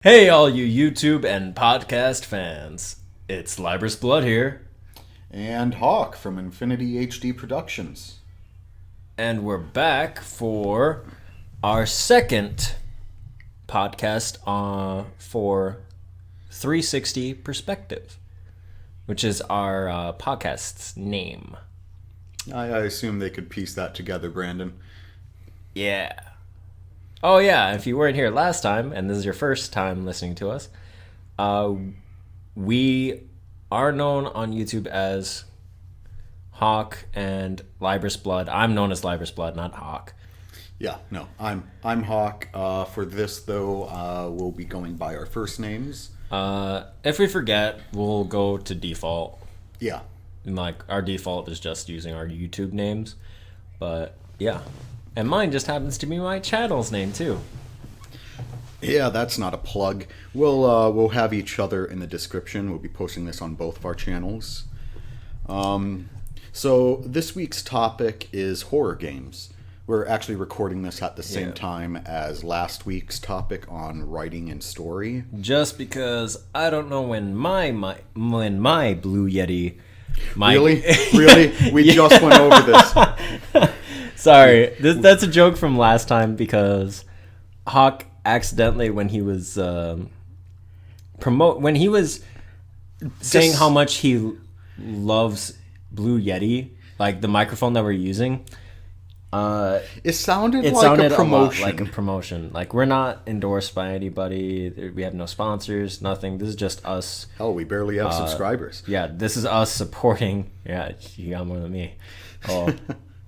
Hey, all you YouTube and podcast fans. It's Libris Blood here. And Hawk from Infinity HD Productions. And we're back for our second podcast for 360 Perspective, which is our podcast's name. I assume they could piece that together, Brandon. Yeah. Oh, yeah, if you weren't here last time, and this is your first time listening to us, we are known on YouTube as Hawk and Libris Blood. I'm known as Libris Blood, not Hawk. Yeah, no, I'm Hawk. For this, though, we'll be going by our first names. If we forget, we'll go to default. Yeah. And, our default is just using our YouTube names. But, yeah. And mine just happens to be my channel's name, too. Yeah, that's not a plug. We'll have each other in the description. We'll be posting this on both of our channels. So this week's topic is horror games. We're actually recording this at the same time as last week's topic on writing and story. Just because I don't know when my Blue Yeti... Really? We just went over this. Sorry, that's a joke from last time because Hawk accidentally, when he was saying how much he loves Blue Yeti, like the microphone that we're using, it sounded like a promotion. Like a promotion. Like, we're not endorsed by anybody. We have no sponsors, nothing. This is just us. Hell, we barely have subscribers. Yeah, this is us supporting. Yeah, you got more than me. Oh.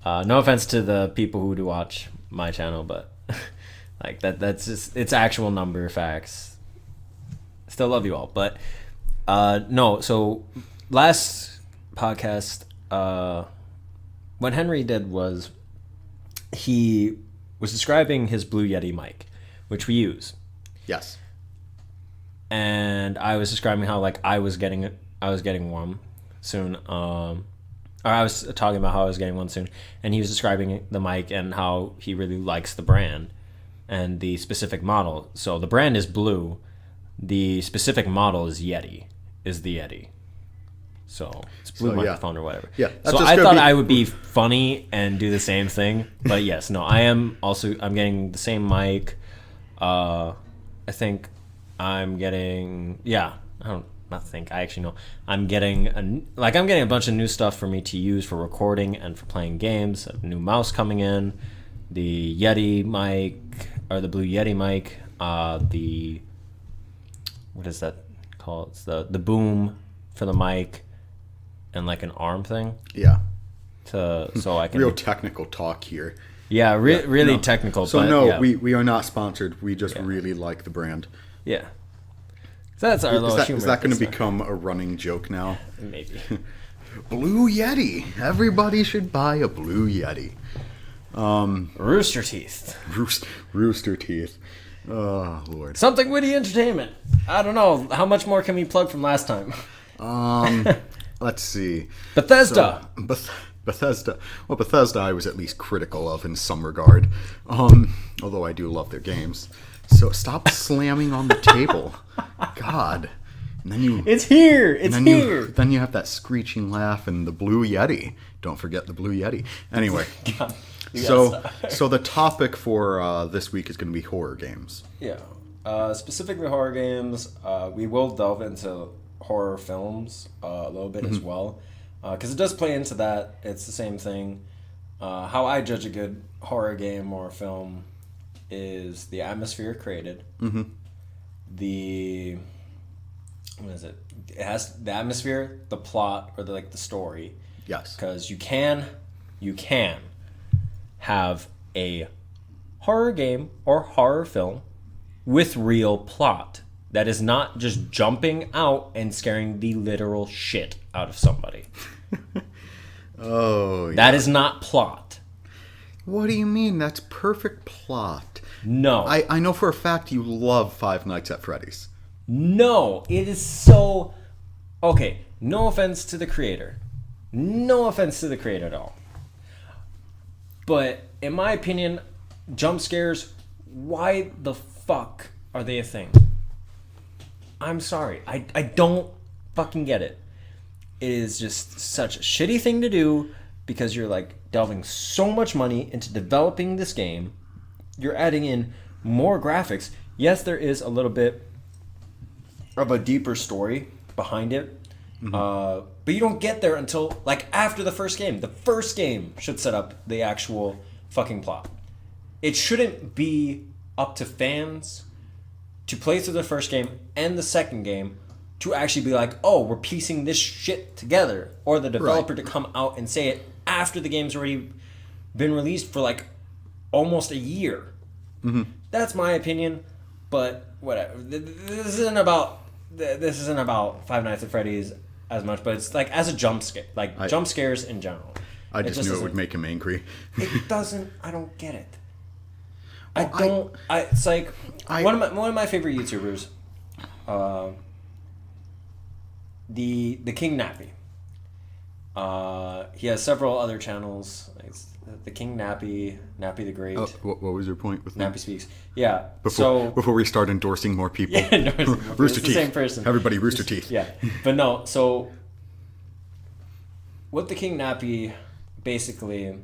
No offense to the people who do watch my channel, but that's just, it's actual number facts. Still love you all, but no. So last podcast, what Henry did was he was describing his Blue Yeti mic, which we use. Yes. And I was describing how I was getting one soon. Or I was talking about how I was getting one soon, and he was describing the mic and how he really likes the brand and the specific model. So the brand is Blue, the specific model is the Yeti. So it's Blue microphone or whatever. Yeah. So I thought I would be funny and do the same thing, but yes, no, I'm getting the same mic. I think I'm getting I actually know. I'm getting a bunch of new stuff for me to use for recording and for playing games. A new mouse coming in, the Yeti mic or the Blue Yeti mic. What is that called? It's the boom for the mic, and an arm thing. Yeah. So I can real technical talk here. Yeah, really technical. So but, we are not sponsored. We just really like the brand. Yeah. So that's our little humor. Is that going to become a running joke now? Maybe. Blue Yeti. Everybody should buy a Blue Yeti. Rooster Teeth. Rooster Teeth. Oh, Lord. Something Witty Entertainment. I don't know. How much more can we plug from last time? Let's see. Bethesda. Bethesda. Well, Bethesda I was at least critical of in some regard. Although I do love their games. So stop slamming on the table. God. And then It's here. It's here. Then you have that screeching laugh and the Blue Yeti. Don't forget the Blue Yeti. Anyway. God, so the topic for this week is going to be horror games. Yeah. Specifically horror games. We will delve into horror films a little bit as well. Because it does play into that. It's the same thing. How I judge a good horror game or film is the atmosphere created. Mm-hmm. What is it? It has the atmosphere, the plot, or the story. Yes. Because you can have a horror game or horror film with real plot that is not just jumping out and scaring the literal shit out of somebody. Oh, yeah. That is not plot. What do you mean? That's perfect plot. No. I know for a fact you love Five Nights at Freddy's. No, it is so... Okay, no offense to the creator. No offense to the creator at all. But, in my opinion, jump scares, why the fuck are they a thing? I'm sorry. I don't fucking get it. It is just such a shitty thing to do because you're like delving so much money into developing this game. You're adding in more graphics. Yes, there is a little bit of a deeper story behind it. But you don't get there until like after the first game. The first game should set up the actual fucking plot. It shouldn't be up to fans to play through the first game and the second game to actually be like, oh, we're piecing this shit together. Or the developer to come out and say it after the game's already been released for like almost a year. That's my opinion, but whatever. This isn't about Five Nights at Freddy's as much, but it's like as a jump scare, like jump scares in general. I just knew it would make him angry. It doesn't. I don't get it. It's like one of my favorite YouTubers, the King Nappy. He has several other channels. Like the King Nappy, Nappy the Great. Oh, what was your point with Nappy Speaks? Yeah. Before we start endorsing more people, Rooster Teeth. The same person. Everybody, Rooster Teeth. Yeah, but no. So what the King Nappy basically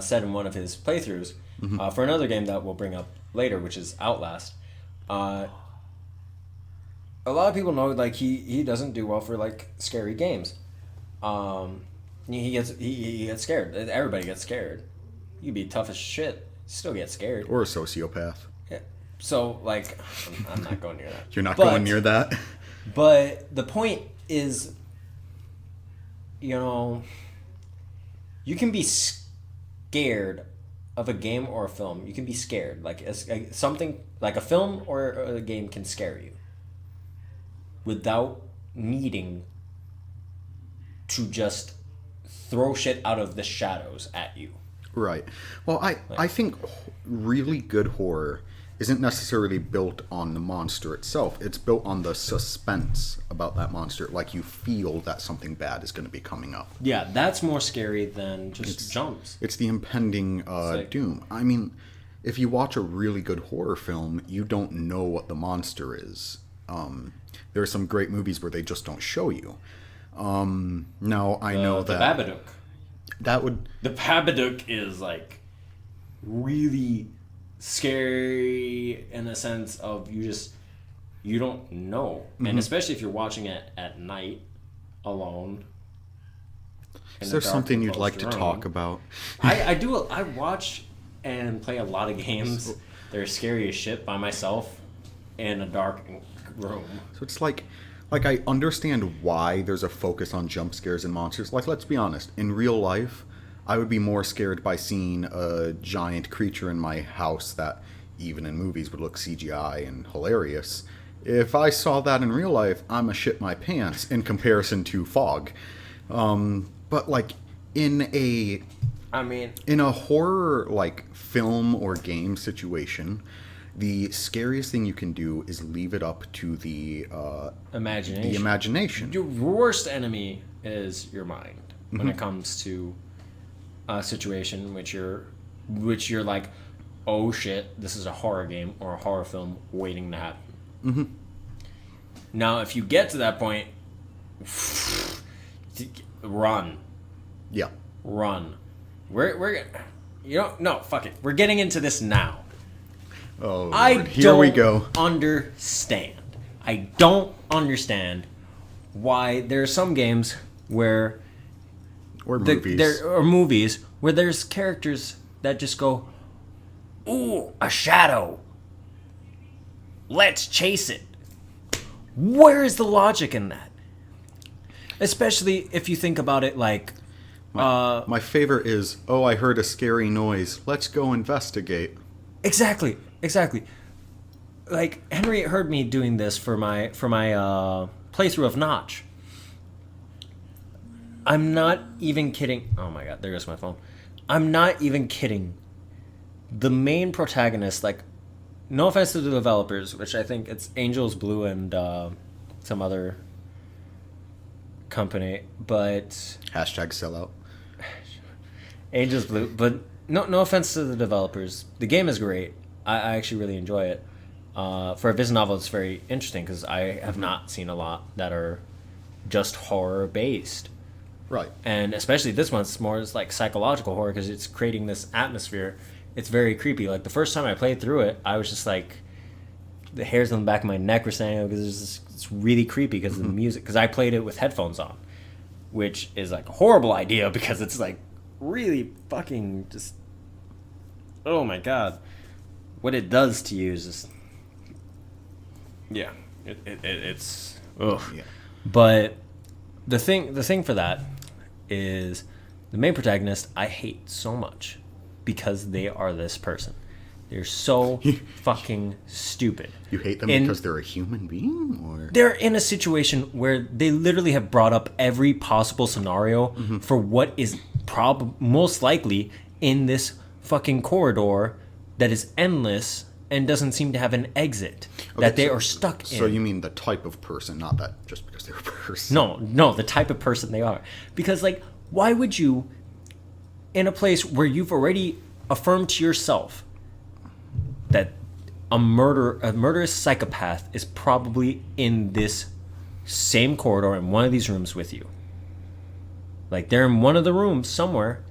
said in one of his playthroughs for another game that we'll bring up later, which is Outlast. A lot of people know like he doesn't do well for like scary games. He gets scared. Everybody gets scared. You be tough as shit, still get scared. Or a sociopath. Yeah. So like, I'm not going near that. You're not going near that. But the point is, you know, you can be scared of a game or a film. You can be scared. Like something like a film or a game can scare you without needing to just throw shit out of the shadows at you. Right. Well, I think really good horror isn't necessarily built on the monster itself. It's built on the suspense about that monster. Like you feel that something bad is going to be coming up. Yeah, that's more scary than just jumps. It's the impending doom. I mean, if you watch a really good horror film, you don't know what the monster is. There are some great movies where they just don't show you. Now I know that the Babadook. The Babadook is like really scary in a sense of you don't know, and especially if you're watching it at night alone. Is there something you'd like to talk about? I do. I watch and play a lot of games that are scary as shit by myself in a dark room. So it's like I understand why there's a focus on jump scares and monsters. Like, let's be honest, in real life, I would be more scared by seeing a giant creature in my house that, even in movies, would look CGI and hilarious. If I saw that in real life, I'ma shit my pants in comparison to fog. But like in a horror like film or game situation, the scariest thing you can do is leave it up to the imagination. Your worst enemy is your mind when it comes to a situation which you're like, oh shit, this is a horror game or a horror film waiting to happen. Now, if you get to that point, run. Yeah. Run. We're no, fuck it. We're getting into this now. Oh, Lord. Here we go. I don't understand why there are some games where movies where there's characters that just go, ooh, a shadow. Let's chase it. Where is the logic in that? Especially if you think about it like... My favorite is, oh, I heard a scary noise. Let's go investigate. Exactly. Like, Henry heard me doing this for my playthrough of Notch. I'm not even kidding. Oh my god, there goes my phone. I'm not even kidding. The main protagonist, like, no offense to the developers, which I think it's Angels Blue and some other company, but... #sellout. Angels Blue, but no offense to the developers. The game is great. I actually really enjoy it. for a visual novel, it's very interesting because I have not seen a lot that are just horror based. Right. And especially this one, it's more like psychological horror because it's creating this atmosphere. It's very creepy. Like the first time I played through it, I was just like, the hairs on the back of my neck were standing up because it's really creepy because of the music. Because I played it with headphones on, which is like a horrible idea because it's like really fucking just, oh my god, what it does to you is just, yeah, it's ugh. Yeah. But the thing for that is the main protagonist I hate so much because they are this person. They're so fucking stupid. You hate them because they're a human being? Or they're in a situation where they literally have brought up every possible scenario for what is most likely in this fucking corridor that is endless and doesn't seem to have an exit that they are stuck in. So you mean the type of person, not that just because they're a person. No, the type of person they are. Because, like, why would you, in a place where you've already affirmed to yourself that a murderous psychopath is probably in this same corridor in one of these rooms with you. Like, they're in one of the rooms somewhere,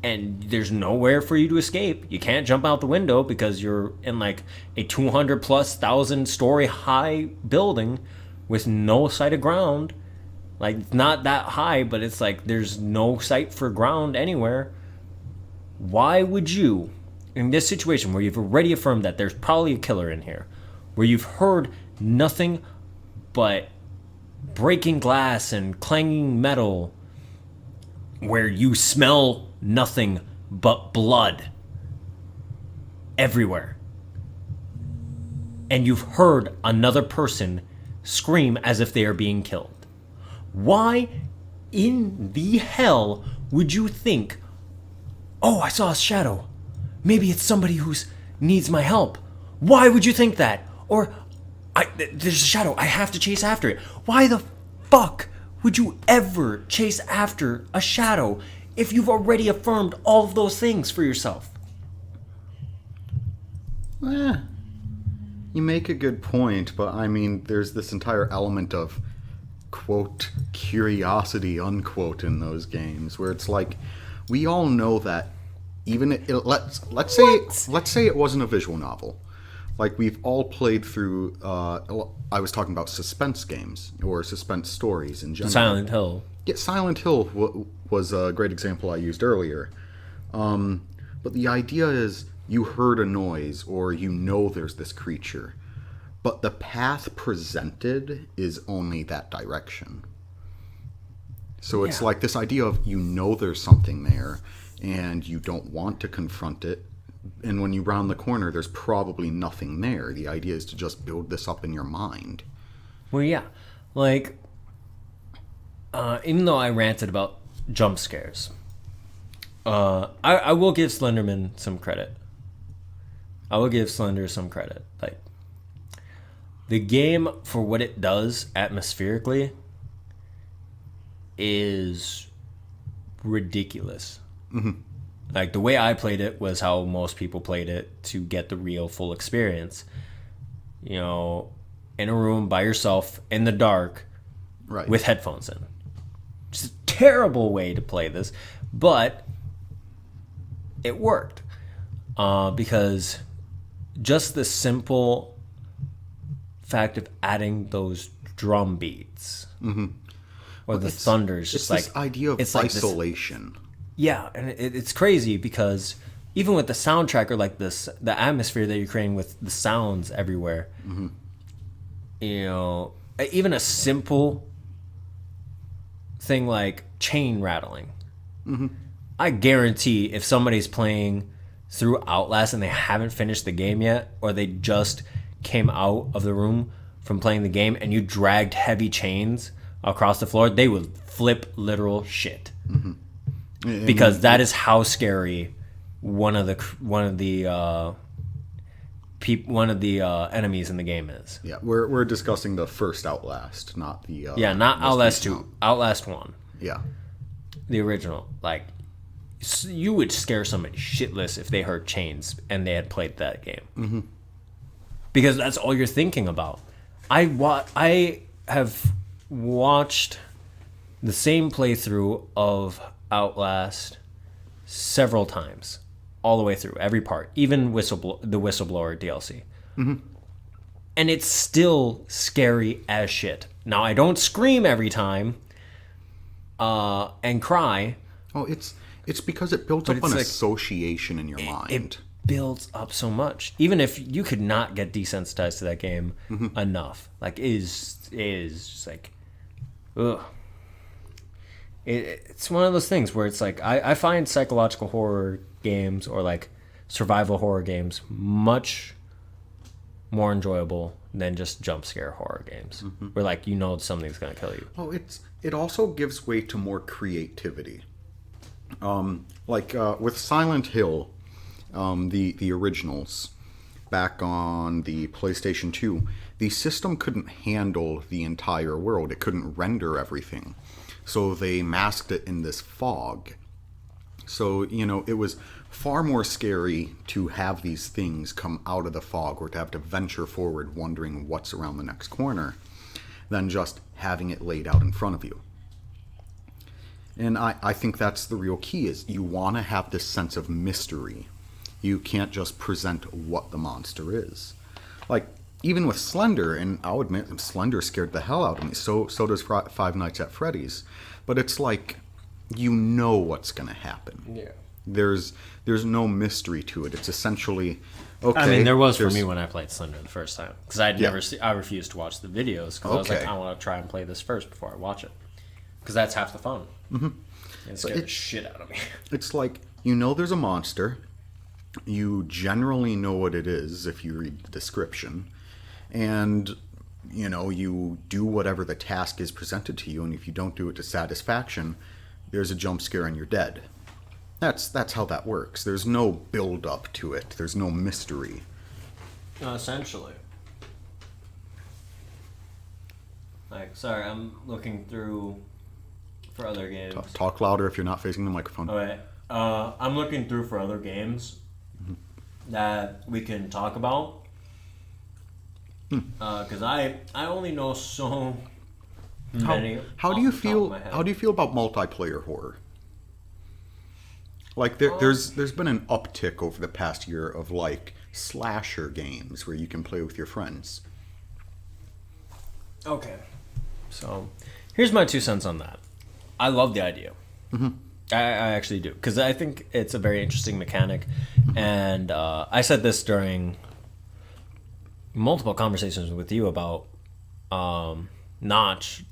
and there's nowhere for you to escape. You can't jump out the window because you're in, like, a 200,000 story high building with no sight of ground. Like, it's not that high, but it's like there's no sight for ground anywhere. Why would you, in this situation where you've already affirmed that there's probably a killer in here, where you've heard nothing but breaking glass and clanging metal, where you smell nothing but blood everywhere, and you've heard another person scream as if they are being killed, why in the hell would you think, oh, I saw a shadow, maybe it's somebody who needs my help? Why would you think that? Or, there's a shadow, I have to chase after it. Why the fuck would you ever chase after a shadow if you've already affirmed all of those things for yourself? You make a good point, but I mean, there's this entire element of, quote, curiosity, unquote, in those games, where it's like, we all know that even let's say it wasn't a visual novel. Like, we've all played through, I was talking about suspense games, or suspense stories in general. Silent Hill. Yeah, Silent Hill was a great example I used earlier. But the idea is, you heard a noise, or you know there's this creature, but the path presented is only that direction. So it's like this idea of, you know there's something there, and you don't want to confront it, and when you round the corner, there's probably nothing there. The idea is to just build this up in your mind. Well, yeah. Like, even though I ranted about jump scares, I will give Slenderman some credit. I will give Slender some credit. Like, the game, for what it does atmospherically, is ridiculous. Mm-hmm. Like, the way I played it was how most people played it to get the real full experience. You know, in a room by yourself in the dark, right, with headphones in. It's a terrible way to play this, but it worked. Because just the simple fact of adding those drum beats, or the thunders, it's like this idea of isolation. Yeah, and it's crazy because even with the soundtrack, or like this, the atmosphere that you're creating with the sounds everywhere, you know, even a simple thing like chain rattling. I guarantee if somebody's playing through Outlast and they haven't finished the game yet, or they just came out of the room from playing the game and you dragged heavy chains across the floor, they would flip literal shit. Because that is how scary one of the enemies in the game is. Yeah, we're discussing the first Outlast, not the not Outlast 2, Outlast 1. Yeah, the original. Like, you would scare somebody shitless if they heard chains and they had played that game. because that's all you're thinking about. I have watched the same playthrough of Outlast several times, all the way through every part, even the Whistleblower DLC, and it's still scary as shit. Now I don't scream every time, and cry. Oh, it's because it builds up an association in your mind. It builds up so much, even if you could not get desensitized to that game enough. Like, it is just like, ugh. It's one of those things where it's like, I find psychological horror games or like survival horror games much more enjoyable than just jump scare horror games, where like something's gonna kill you. Oh, it also gives way to more creativity. With Silent Hill, the originals, back on the PlayStation 2, the system couldn't handle the entire world. It couldn't render everything. So they masked it in this fog. So, it was far more scary to have these things come out of the fog or to have to venture forward wondering what's around the next corner than just having it laid out in front of you. And I think that's the real key, is you want to have this sense of mystery. You can't just present what the monster is. Like, even with Slender, and I'll admit, Slender scared the hell out of me. So does Five Nights at Freddy's. But it's like, what's going to happen. Yeah. There's no mystery to it. It's essentially, okay. I mean, there was for me when I played Slender the first time. Because I refused to watch the videos. Because I was like, I want to try and play this first before I watch it. Because that's half the fun. It scared the shit out of me. It's like, there's a monster. You generally know what it is if you read the description. And, you do whatever the task is presented to you. And if you don't do it to satisfaction, there's a jump scare and you're dead. That's how that works. There's no build up to it. There's no mystery. Essentially. Like, sorry, I'm looking through for other games. Talk louder if you're not facing the microphone. Okay. I'm looking through for other games that we can talk about. Because I only know so many. How do you feel about multiplayer horror? Like, there's been an uptick over the past year of like slasher games where you can play with your friends. Okay. So, here's my 2 cents on that. I love the idea. I actually do. Because I think it's a very interesting mechanic. And I said this during multiple conversations with you about Notch,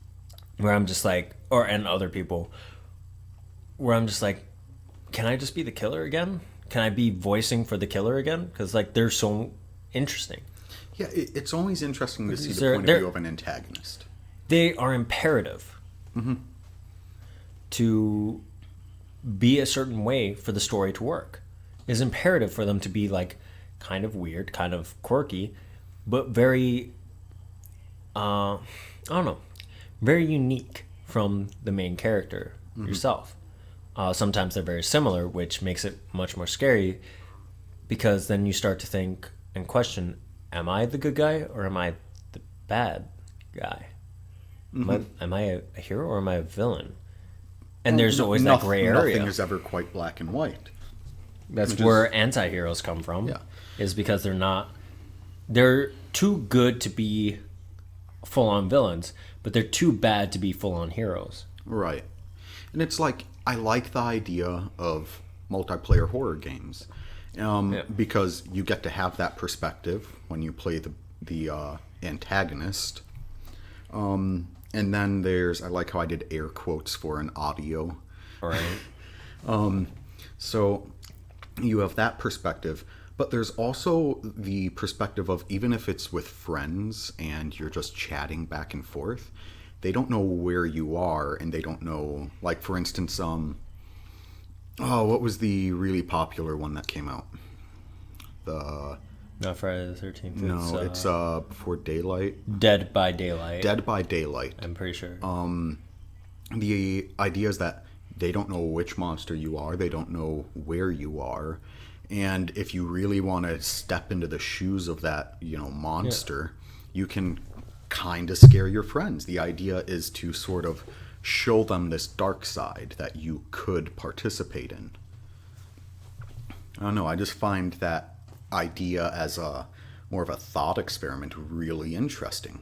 where I'm just like, and other people, where I'm just like, can I just be the killer again? Can I be voicing for the killer again? Because like, they're so interesting. Yeah, it's always interesting to see the point of view of an antagonist. They are imperative to be a certain way for the story to work. It's imperative for them to be like kind of weird, kind of quirky, but very, I don't know, very unique from the main character yourself. Sometimes they're very similar, which makes it much more scary, because then you start to think and question, am I the good guy or am I the bad guy? Am I a hero or am I a villain? And there's always that gray area. Nothing is ever quite black and white. That's where anti-heroes come from. Yeah. Is because they're too good to be full-on villains, but they're too bad to be full-on heroes. Right. And it's like, I like the idea of multiplayer horror games, because you get to have that perspective when you play the antagonist. And then I like how I did air quotes for an audio. Right. So you have that perspective, but there's also the perspective of, even if it's with friends and you're just chatting back and forth, they don't know where you are, and they don't know, like, for instance, what was the really popular one that came out? Not Friday the 13th. No, it's Before Daylight. Dead by Daylight. Dead by Daylight. I'm pretty sure. The idea is that they don't know which monster you are. They don't know where you are. And if you really want to step into the shoes of that, monster, you can kind of scare your friends. The idea is to sort of show them this dark side that you could participate in. I don't know, I just find that idea as a more of a thought experiment really interesting.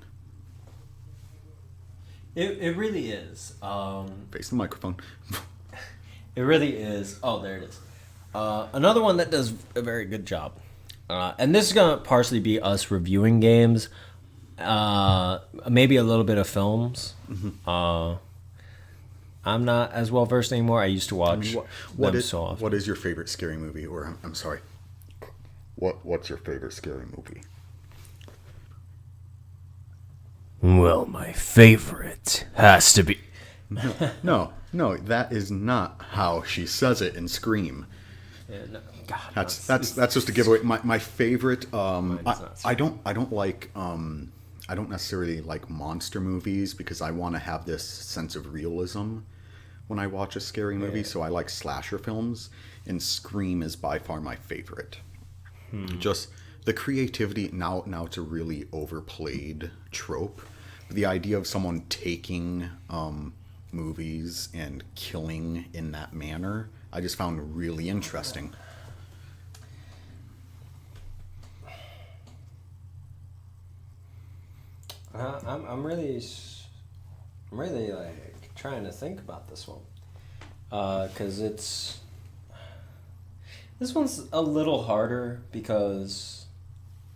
It really is. Face the microphone. It really is. Oh, there it is. Another one that does a very good job. And this is going to partially be us reviewing games. Maybe a little bit of films. Mm-hmm. I'm not as well versed anymore. I used to watch them so often. What is your favorite scary movie? Or I'm sorry. What's your favorite scary movie? Well, my favorite has to be... No, that is not how she says it in Scream. Yeah, no, God, that's just a giveaway. My favorite. I don't like. I don't necessarily like monster movies because I want to have this sense of realism when I watch a scary movie. So I like slasher films, and Scream is by far my favorite. Just the creativity. Now it's a really overplayed trope. The idea of someone taking movies and killing in that manner, I just found really interesting. I'm really like trying to think about this one, because this one's a little harder because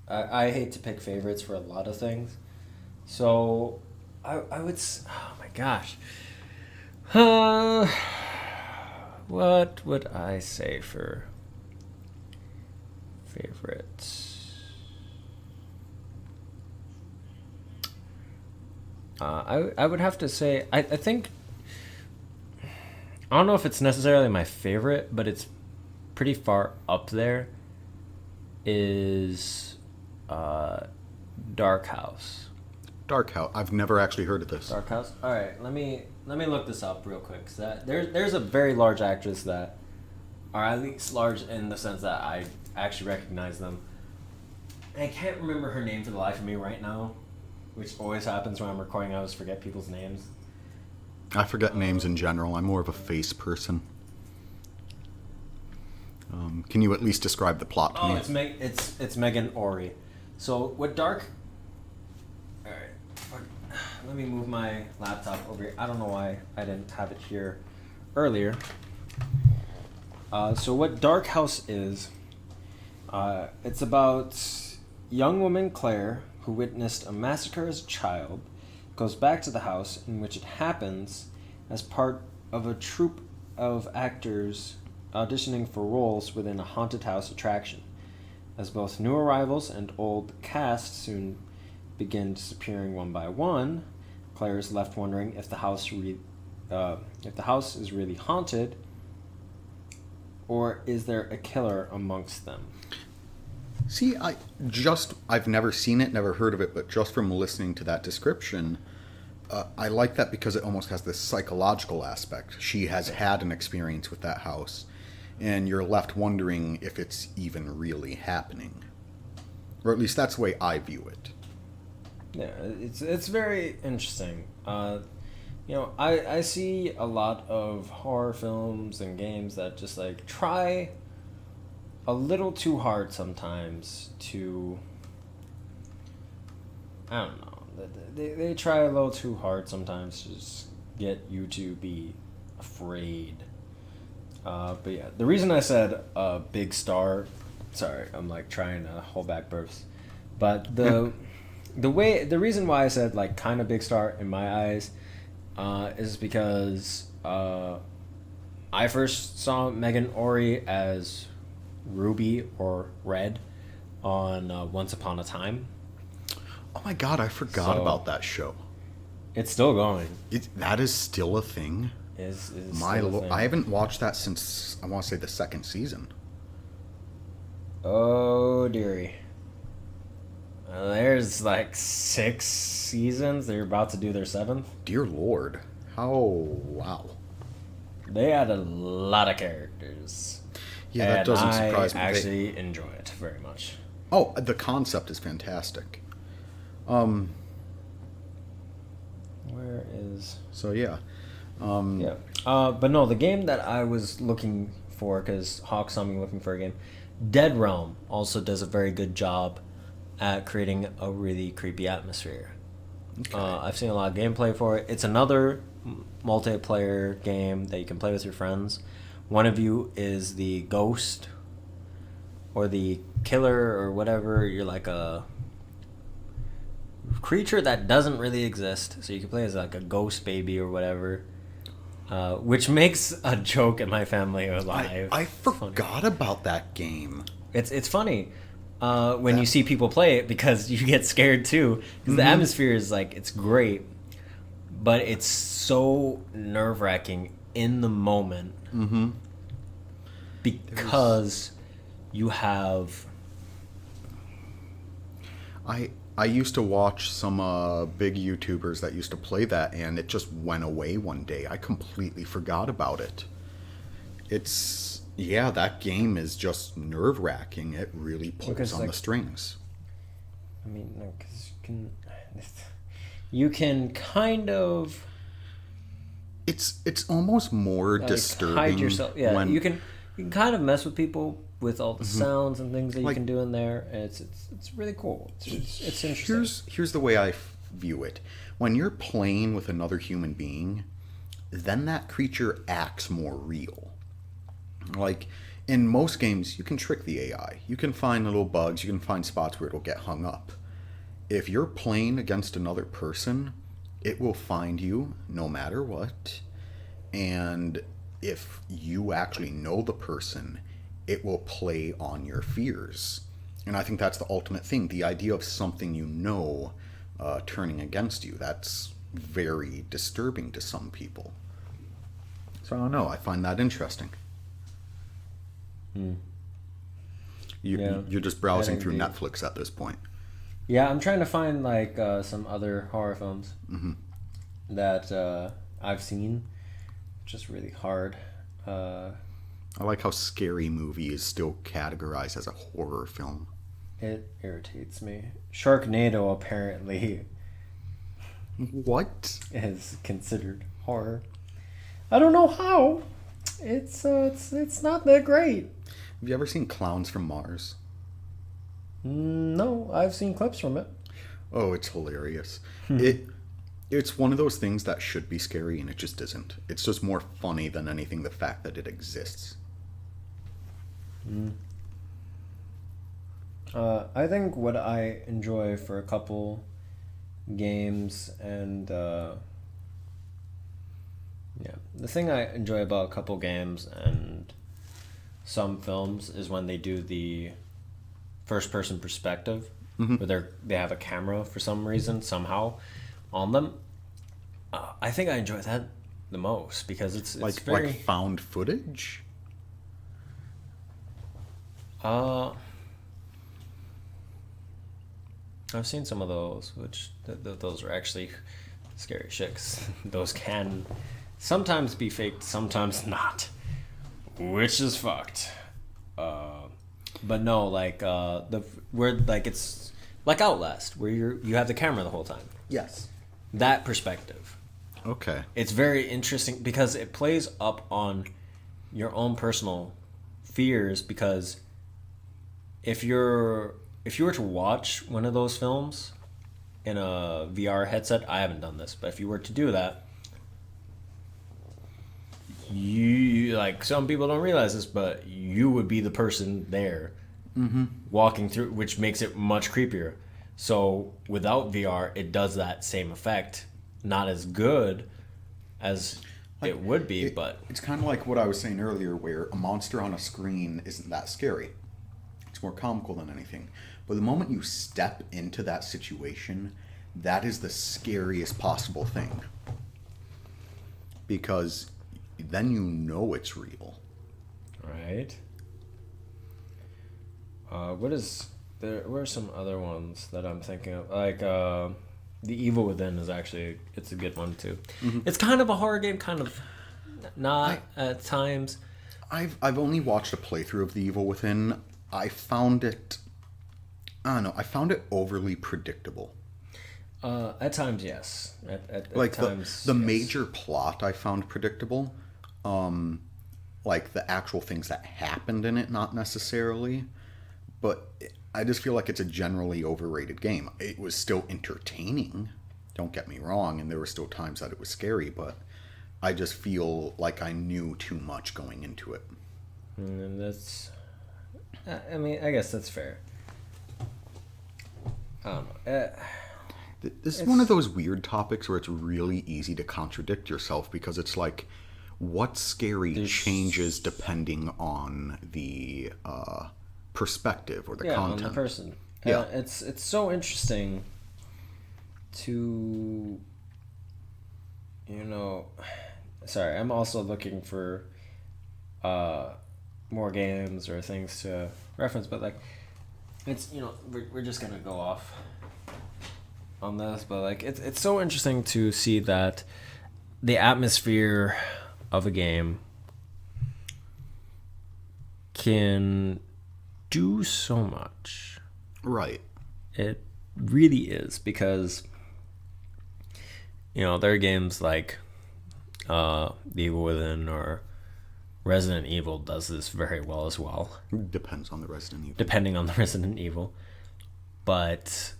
I hate to pick favorites for a lot of things, so I would oh my gosh, what would I say for favorites? I would have to say I think I don't know if it's necessarily my favorite, but it's pretty far up there. Is Dark House. Dark House. I've never actually heard of this. Dark House. All right, let me look this up real quick. There's a very large actress that, or at least large in the sense that I actually recognize them. I can't remember her name for the life of me right now, which always happens when I'm recording. I always forget people's names. I forget names in general. I'm more of a face person. Can you at least describe the plot to me? It's Megan Ori. So what Dark... Alright. Let me move my laptop over here. I don't know why I didn't have it here earlier. So what Dark House is... it's about young woman Claire, who witnessed a massacre as a child, goes back to the house in which it happens as part of a troupe of actors auditioning for roles within a haunted house attraction. As both new arrivals and old cast soon begin disappearing one by one, Claire is left wondering if the house is really haunted, or is there a killer amongst them? See, I've never seen it, never heard of it, but just from listening to that description, I like that because it almost has this psychological aspect. She has had an experience with that house, and you're left wondering if it's even really happening. Or at least that's the way I view it. Yeah, it's very interesting. I see a lot of horror films and games that just like try a little too hard sometimes to, I don't know, they try a little too hard sometimes to just get you to be afraid. But yeah, the reason I said big star, sorry, I'm like trying to hold back burps, but the reason why I said like kind of big star in my eyes is because I first saw Megan Ori as Ruby or Red on Once Upon a Time. Oh my god, I forgot about that show. It's still going. That is still a thing? Is I haven't watched that since, I want to say, the second season. Oh dearie. There's like 6 seasons. They're about to do their 7th. Dear Lord. How... Wow. They had a lot of characters. Yeah, that doesn't surprise me. I actually enjoy it very much. Oh, the concept is fantastic. Where is... So yeah. Yeah. But no, the game that I was looking for, because Hawk saw me looking for a game, Dead Realm also does a very good job at creating a really creepy atmosphere. Okay. I've seen a lot of gameplay for it. It's another multiplayer game that you can play with your friends. One of you is the ghost or the killer or whatever. You're like a creature that doesn't really exist, so you can play as like a ghost baby or whatever, which makes a joke in my family alive. I forgot about that game. It's funny when you see people play it, because you get scared too, because the atmosphere is like, it's great, but it's so nerve-wracking in the moment, because you have... I used to watch some big YouTubers that used to play that, and it just went away one day. I completely forgot about it. Yeah, that game is just nerve-wracking. It really pulls on the strings. I mean, no, because you can kind of... It's almost more disturbing. Hide yourself. Yeah, when... you can kind of mess with people with all the sounds and things that you can do in there. It's really cool. It's interesting. Here's the way I view it. When you're playing with another human being, then that creature acts more real. Like, in most games, you can trick the AI. You can find little bugs. You can find spots where it'll get hung up. If you're playing against another person, it will find you no matter what. And if you actually know the person, it will play on your fears. And I think that's the ultimate thing. The idea of something you know turning against you, that's very disturbing to some people. So I don't know. I find that interesting. You're just browsing through Netflix at this point. Yeah, I'm trying to find like some other horror films that I've seen. Just really hard. I like how Scary Movie is still categorized as a horror film. It irritates me. Sharknado apparently What? is considered horror. I don't know how. It's not that great. Have you ever seen Clowns from Mars? No, I've seen clips from it. Oh, it's hilarious. It's one of those things that should be scary, and it just isn't. It's just more funny than anything, the fact that it exists. I think what I enjoy for a couple games and the thing I enjoy about a couple games and some films is when they do the first person perspective, where they have a camera for some reason somehow on them. I think I enjoy that the most, because it's very... like found footage. I've seen some of those, which those are actually scary shit. 'Cause those can sometimes be faked, sometimes not, which is fucked. But no, like where like it's like Outlast, where you have the camera the whole time. Yes. That perspective. Okay. It's very interesting because it plays up on your own personal fears, because if you were to watch one of those films in a VR headset, I haven't done this, but if you were to do that, you like, some people don't realize this, but you would be the person there walking through, which makes it much creepier. So without VR, it does that same effect. Not as good as it would be, but... It's kind of like what I was saying earlier, where a monster on a screen isn't that scary. It's more comical than anything. But the moment you step into that situation, that is the scariest possible thing. Because then you know it's real. Right. What are some other ones that I'm thinking of? Like, The Evil Within is actually, it's a good one too. It's kind of a horror game, kind of not at times. I've only watched a playthrough of The Evil Within. I found it, I don't know, I found it overly predictable. At times, yes. At Like times, the yes. major plot I found predictable. Like the actual things that happened in it, not necessarily. But I just feel like it's a generally overrated game. It was still entertaining, don't get me wrong, and there were still times that it was scary, but I just feel like I knew too much going into it. And that's, I mean, I guess that's fair. I don't know. This is one of those weird topics where it's really easy to contradict yourself because it's like, what's scary changes depending on the perspective or the content. On the person. Yeah. It's so interesting to, sorry, I'm also looking for more games or things to reference, but like, it's, we're just gonna go off on this, but like, it's so interesting to see that the atmosphere of a game can do so much. Right. It really is, because there are games like The Evil Within or Resident Evil does this very well as well. Depends on the Resident Evil. Depending on the Resident Evil. But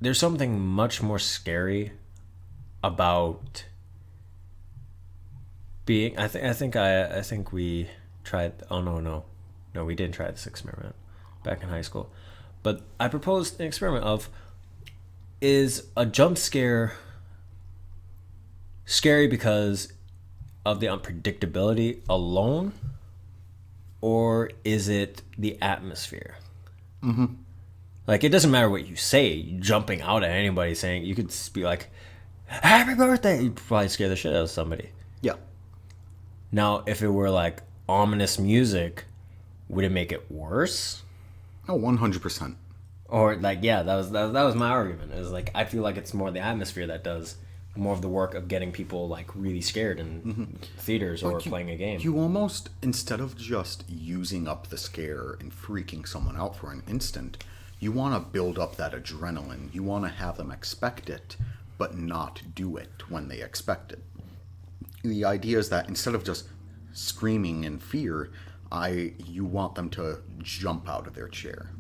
there's something much more scary about being. I think we tried. Oh no, we didn't try this experiment back in high school. But I proposed an experiment of, is a jump scare scary because of the unpredictability alone, or is it the atmosphere? Mm-hmm. Like, it doesn't matter what you say, jumping out at anybody saying, you could be like, happy birthday, you'd probably scare the shit out of somebody. Yeah. Now, if it were like ominous music, would it make it worse? Oh, 100%. Or like, yeah, that was my argument. It was like, I feel like it's more the atmosphere that does more of the work of getting people like really scared in theaters or playing a game. You almost, instead of just using up the scare and freaking someone out for an instant, you want to build up that adrenaline. You want to have them expect it, but not do it when they expect it. The idea is that instead of just screaming in fear, you want them to jump out of their chair.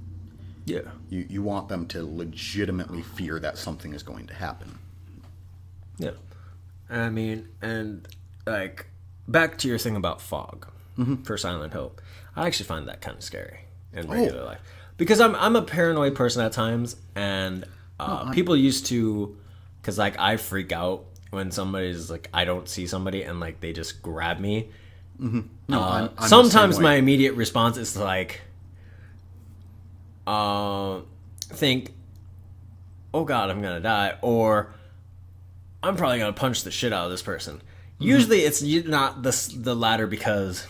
Yeah. You want them to legitimately fear that something is going to happen. Yeah. I mean, and like, back to your thing about fog for Silent Hill. I actually find that kind of scary in regular life. Because I'm a paranoid person at times, and people used to, because like I freak out when somebody's like, I don't see somebody and like they just grab me. Mm-hmm. No, I'm sometimes my immediate response is to like think, oh god, I'm gonna die, or I'm probably gonna punch the shit out of this person. Usually it's not the latter, because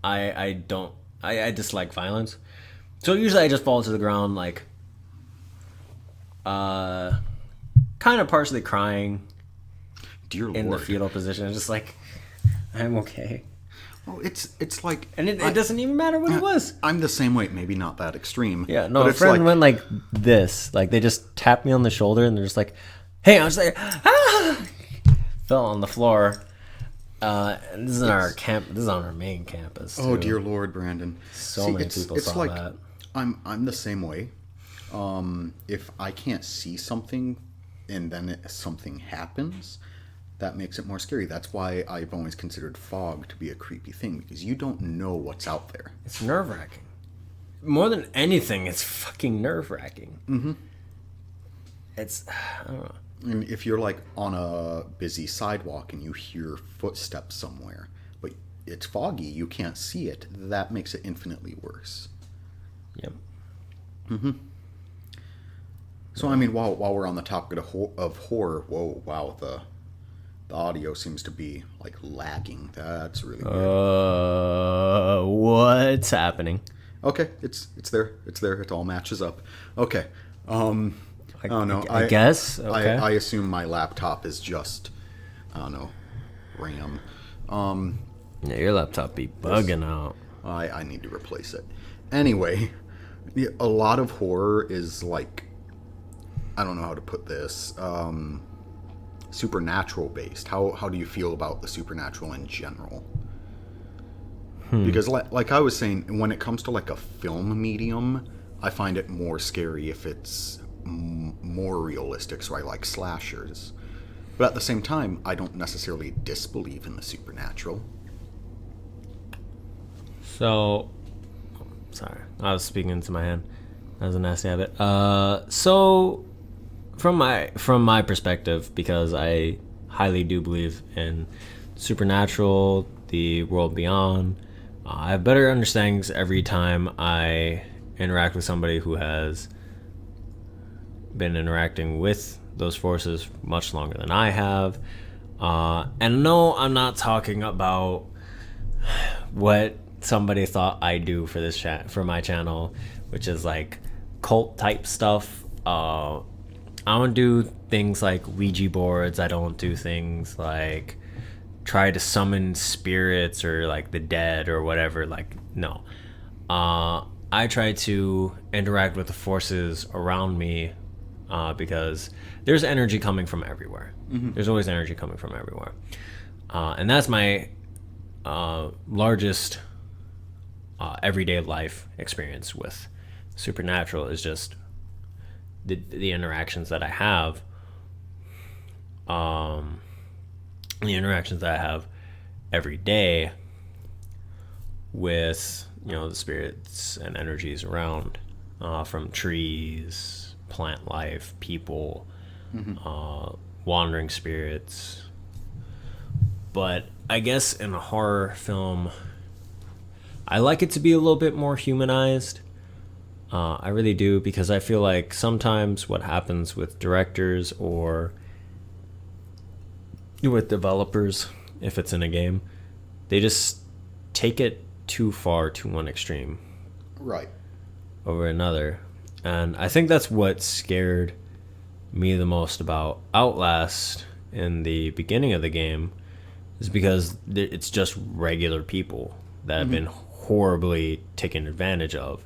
I dislike violence. So usually I just fall to the ground, like, kind of partially crying. Dear Lord. In the fetal position. Just like, I'm okay. Well, it's like... And it doesn't even matter what it was. I'm the same way, maybe not that extreme. Yeah, no, a friend went like this. Like, they just tapped me on the shoulder, and they're just like, hey, I was like, ah! Fell on the floor. This is our camp. This is on our main campus. Oh, dear Lord, Brandon. So many people saw like, that. I'm the same way. If I can't see something and then something happens, that makes it more scary. That's why I've always considered fog to be a creepy thing, because you don't know what's out there. It's nerve-wracking. More than anything, it's fucking nerve-wracking. Mm-hmm. It's, I don't know. And if you're like on a busy sidewalk and you hear footsteps somewhere, but it's foggy, you can't see it, that makes it infinitely worse. Yep. Mm-hmm. So, I mean, while we're on the topic of horror, whoa, wow, the audio seems to be, like, lagging. That's really weird. What's happening? Okay, it's there. It's there. It all matches up. Okay. I don't know. I guess. Okay. I assume my laptop is just, I don't know, RAM. Yeah, your laptop be bugging out. I need to replace it. Anyway, a lot of horror is like, I don't know how to put this, supernatural based. How do you feel about the supernatural in general? Because like I was saying, when it comes to like a film medium, I find it more scary if it's more realistic, so I like slashers. But at the same time, I don't necessarily disbelieve in the supernatural. So, sorry, I was speaking into my hand. That was a nasty habit. So from my perspective, because I highly do believe in supernatural, the world beyond, I have better understandings every time I interact with somebody who has been interacting with those forces much longer than I have. And no, I'm not talking about what somebody thought I do for this for my channel, which is like cult type stuff. I don't do things like Ouija boards. I don't do things like try to summon spirits or like the dead or whatever. Like, no. I try to interact with the forces around me because there's energy coming from everywhere. There's always energy coming from everywhere. And that's my largest everyday life experience with supernatural, is just the interactions that I have. The interactions that I have every day with, the spirits and energies around, from trees, plant life, people, wandering spirits. But I guess in a horror film, I like it to be a little bit more humanized. I really do, because I feel like sometimes what happens with directors or with developers, if it's in a game, they just take it too far to one extreme. Right. Over another. And I think that's what scared me the most about Outlast in the beginning of the game, is because it's just regular people that have been horribly taken advantage of.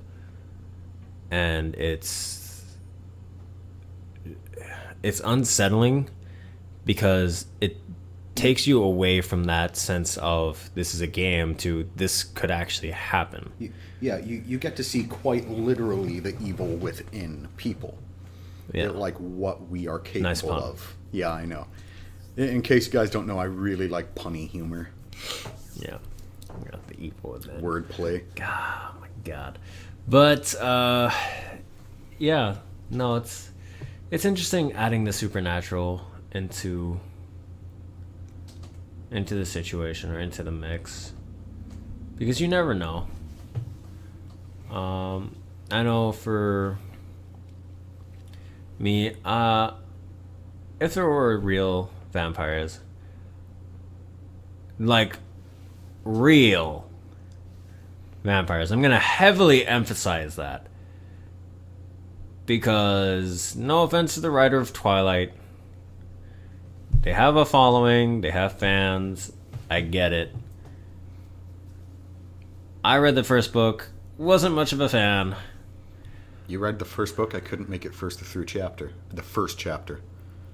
And it's unsettling because it takes you away from that sense of this is a game to this could actually happen. You get to see quite literally the evil within people. Yeah. Like what we are capable Nice pun. of. Yeah, I know. In case you guys don't know, I really like punny humor. Yeah. I got the evil with that. Wordplay. God, oh my God. But yeah, no, it's interesting adding the supernatural into the situation or into the mix, because you never know. I know for me, if there were real vampires, like real vampires, I'm gonna heavily emphasize that, because no offense to the writer of Twilight, they have a following, they have fans, I get it. I read the first book, wasn't much of a fan. You read the first book? I couldn't make it the first chapter.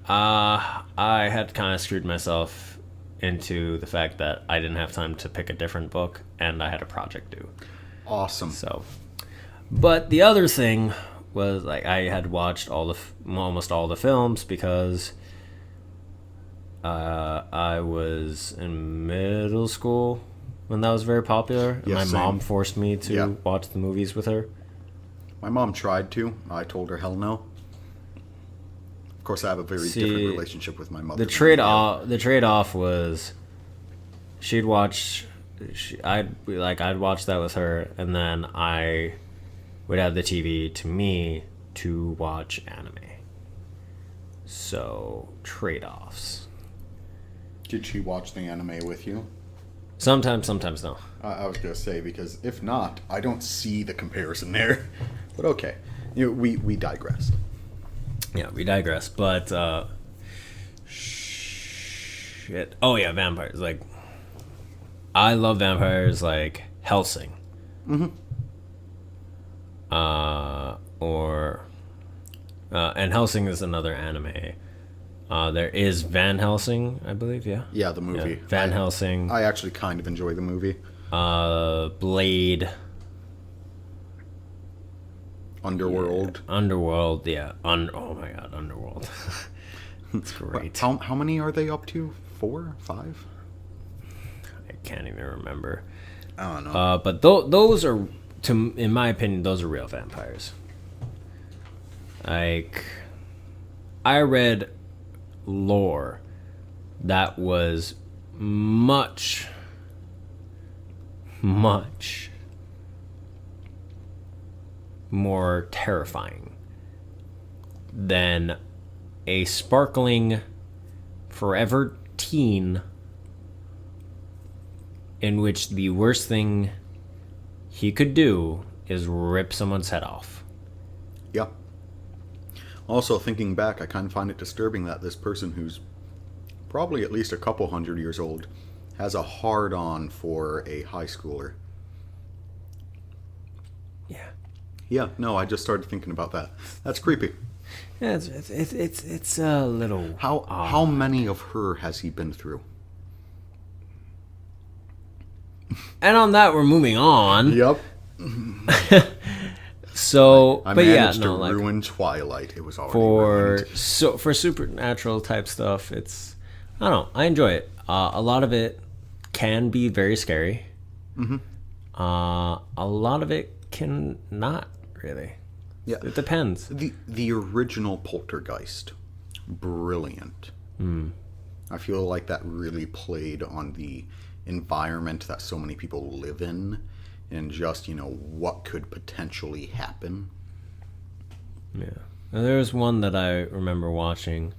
I had kind of screwed myself into the fact that I didn't have time to pick a different book, and I had a project due. Awesome. So, but the other thing was, like, I had watched almost all the films because I was in middle school when that was very popular. And Yes, my mom same. forced me to watch the movies with her. My mom tried to. I told her hell no. Of course, I have a very different relationship with my mother. The trade-off was she'd watch. I'd watch that with her, and then I would have the TV to me to watch anime. So trade-offs. Did she watch the anime with you? Sometimes no. I was going to say, because if not, I don't see the comparison there. But okay. We digressed. Yeah, we digress. But, shit. Oh, yeah, vampires. Like, I love vampires like Helsing. Mm-hmm. And Helsing is another anime. There is Van Helsing, I believe. Yeah. Yeah, the movie. Yeah. Van Helsing. I actually kind of enjoy the movie. Blade. Underworld. Yeah. Underworld. Yeah. Oh my God, Underworld. It's great. How many are they up to? 4, 5? I can't even remember. I don't know. But those are, in my opinion, those are real vampires. Like, I read lore that was much more terrifying than a sparkling forever teen in which the worst thing he could do is rip someone's head off. Yeah. Also, thinking back, I kind of find it disturbing that this person who's probably at least a couple hundred years old has a hard-on for a high schooler. Yeah. Yeah, no, I just started thinking about that. That's creepy. Yeah, it's a little... How many of her has he been through? And on that, we're moving on. Yep. So, I but managed yeah, to no, ruin Twilight. It was already ruined. for supernatural type stuff, it's, I don't know, I enjoy it. A lot of it can be very scary. Mm-hmm. A lot of it can not really. Yeah, it depends. The original Poltergeist, brilliant. I feel like that really played on the environment that so many people live in, and just, what could potentially happen. Yeah. And there was one that I remember watching.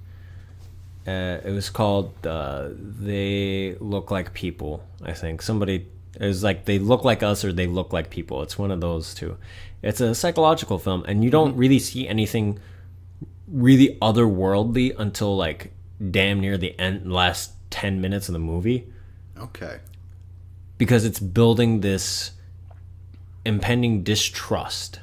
It was called They Look Like People, I think. It was like They Look Like Us or They Look Like People. It's one of those two. It's a psychological film, and you don't really see anything really otherworldly until like damn near the last 10 minutes of the movie. Okay. Because it's building this impending distrust.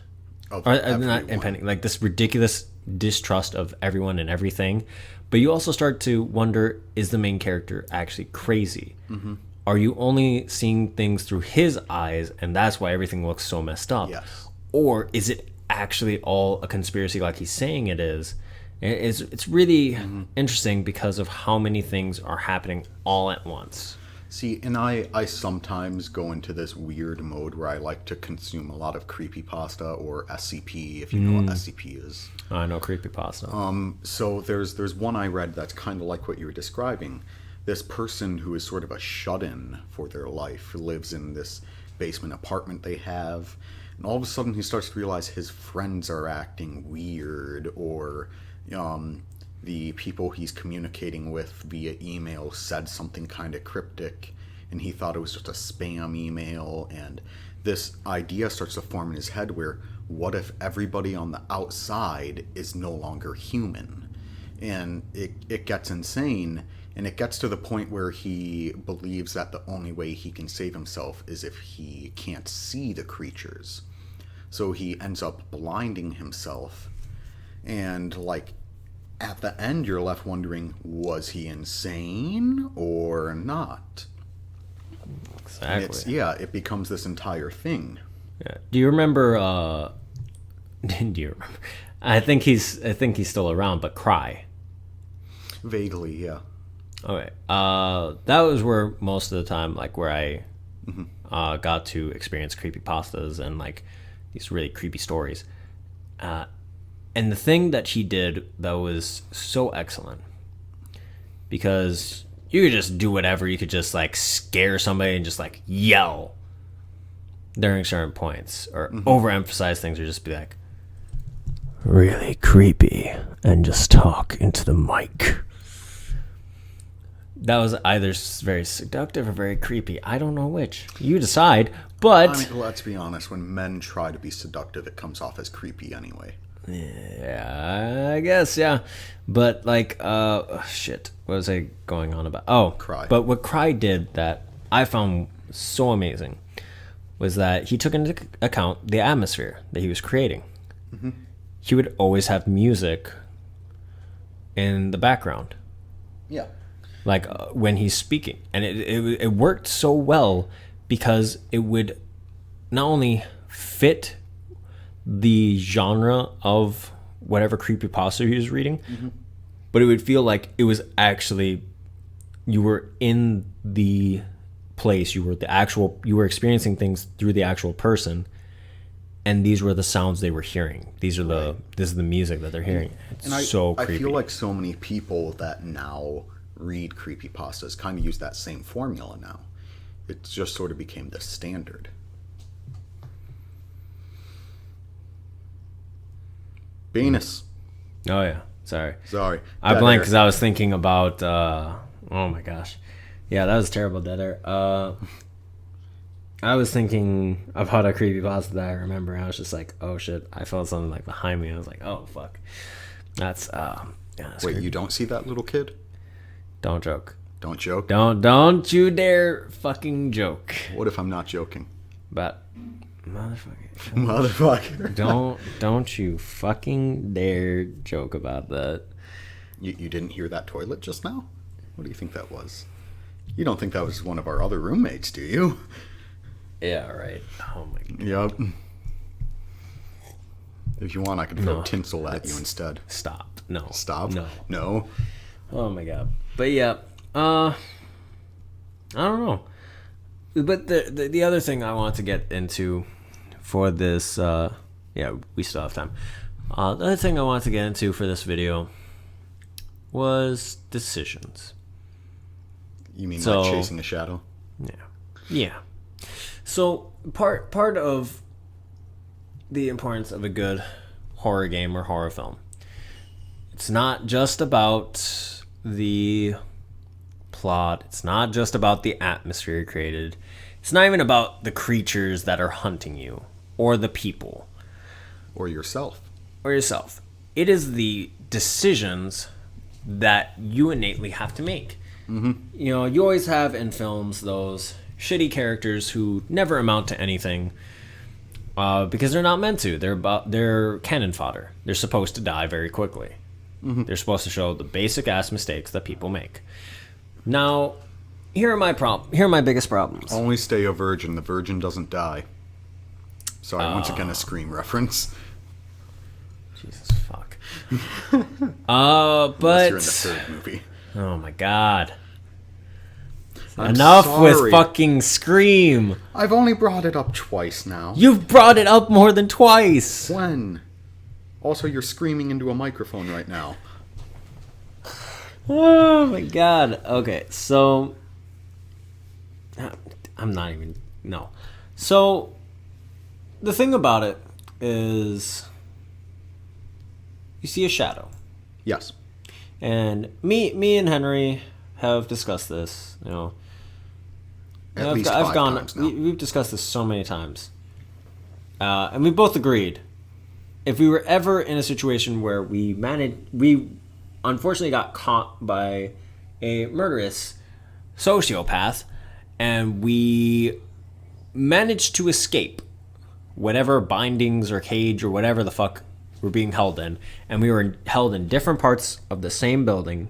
Not impending, like this ridiculous distrust of everyone and everything. But you also start to wonder, is the main character actually crazy? Mm-hmm. Are you only seeing things through his eyes, and that's why everything looks so messed up? Yes. Or is it actually all a conspiracy like he's saying it is? It's really interesting because of how many things are happening all at once. See, and I sometimes go into this weird mode where I like to consume a lot of creepypasta or SCP, if you know what SCP is. I know creepypasta. So there's one I read that's kind of like what you were describing. This person who is sort of a shut-in for their life lives in this basement apartment they have, and all of a sudden he starts to realize his friends are acting weird, or the people he's communicating with via email said something kind of cryptic, and he thought it was just a spam email, and this idea starts to form in his head where, what if everybody on the outside is no longer human? And it gets insane, and it gets to the point where he believes that the only way he can save himself is if he can't see the creatures. So he ends up blinding himself, and at the end, you're left wondering, was he insane or not? Exactly. It becomes this entire thing. Yeah. Do you remember? Do you remember? I think he's still around, but Cry. Vaguely, yeah. Okay. That was where most of the time, where I got to experience creepypastas and these really creepy stories. And the thing that she did that was so excellent, because you could just do whatever. You could just scare somebody and just yell during certain points, or overemphasize things, or just be really creepy and just talk into the mic. That was either very seductive or very creepy. I don't know which. You decide. But let's be honest. When men try to be seductive, it comes off as creepy anyway. Yeah, I guess, yeah. But shit. What was I going on about? Oh, Cry. But what Cry did that I found so amazing was that he took into account the atmosphere that he was creating. Mm-hmm. He would always have music in the background. Yeah. Like when he's speaking. And it worked so well because it would not only fit the genre of whatever creepypasta he was reading, mm-hmm. but it would feel like it was actually, you were in the place, you were experiencing things through the actual person, and these were the sounds they were hearing. This is the music that they're hearing. It's so creepy. I feel like so many people that now read creepypastas kind of use that same formula now. It just sort of became the standard. Venus. Oh yeah, sorry. I blanked because I was thinking about oh my gosh, yeah, that was terrible, dead air. I was thinking about a creepypasta that I remember, and I was just like, oh shit, I felt something like behind me. I was like, oh fuck, that's wait, creepy. You don't see that little kid? Don't joke. Don't joke. Don't you dare fucking joke. What if I'm not joking? But motherfucker. Don't you fucking dare joke about that. You didn't hear that toilet just now? What do you think that was? You don't think that was one of our other roommates, do you? Yeah, right. Oh my god. Yep. If you want, I can throw tinsel at you instead. Stop. No. Stop? No. Oh my god. But yeah, I don't know. But the other thing I want to get into for this, we still have time. The other thing I wanted to get into for this video was decisions. You mean like chasing a shadow? Yeah. So part of the importance of a good horror game or horror film, it's not just about the plot. It's not just about the atmosphere created. It's not even about the creatures that are hunting you or the people or yourself. It is the decisions that you innately have to make. Mm-hmm. You know, you always have in films those shitty characters who never amount to anything because they're not meant to. They're cannon fodder. They're supposed to die very quickly. Mm-hmm. They're supposed to show the basic ass mistakes that people make. Now, here are my biggest problems. Only stay a virgin. The virgin doesn't die. Sorry, once again a Scream reference. Jesus fuck. But unless you're in the third movie. Oh my god. I'm Enough sorry. with fucking Scream. I've only brought it up twice now. You've brought it up more than twice. When? Also, you're screaming into a microphone right now. Oh my god. Okay, so I'm not even no. So the thing about it is you see a shadow. Yes. And me and Henry have discussed this, you know. At least five times now. We've discussed this so many times. And we both agreed if we were ever in a situation where we unfortunately got caught by a murderous sociopath and we managed to escape whatever bindings or cage or whatever the fuck we're being held in, and we were held in different parts of the same building,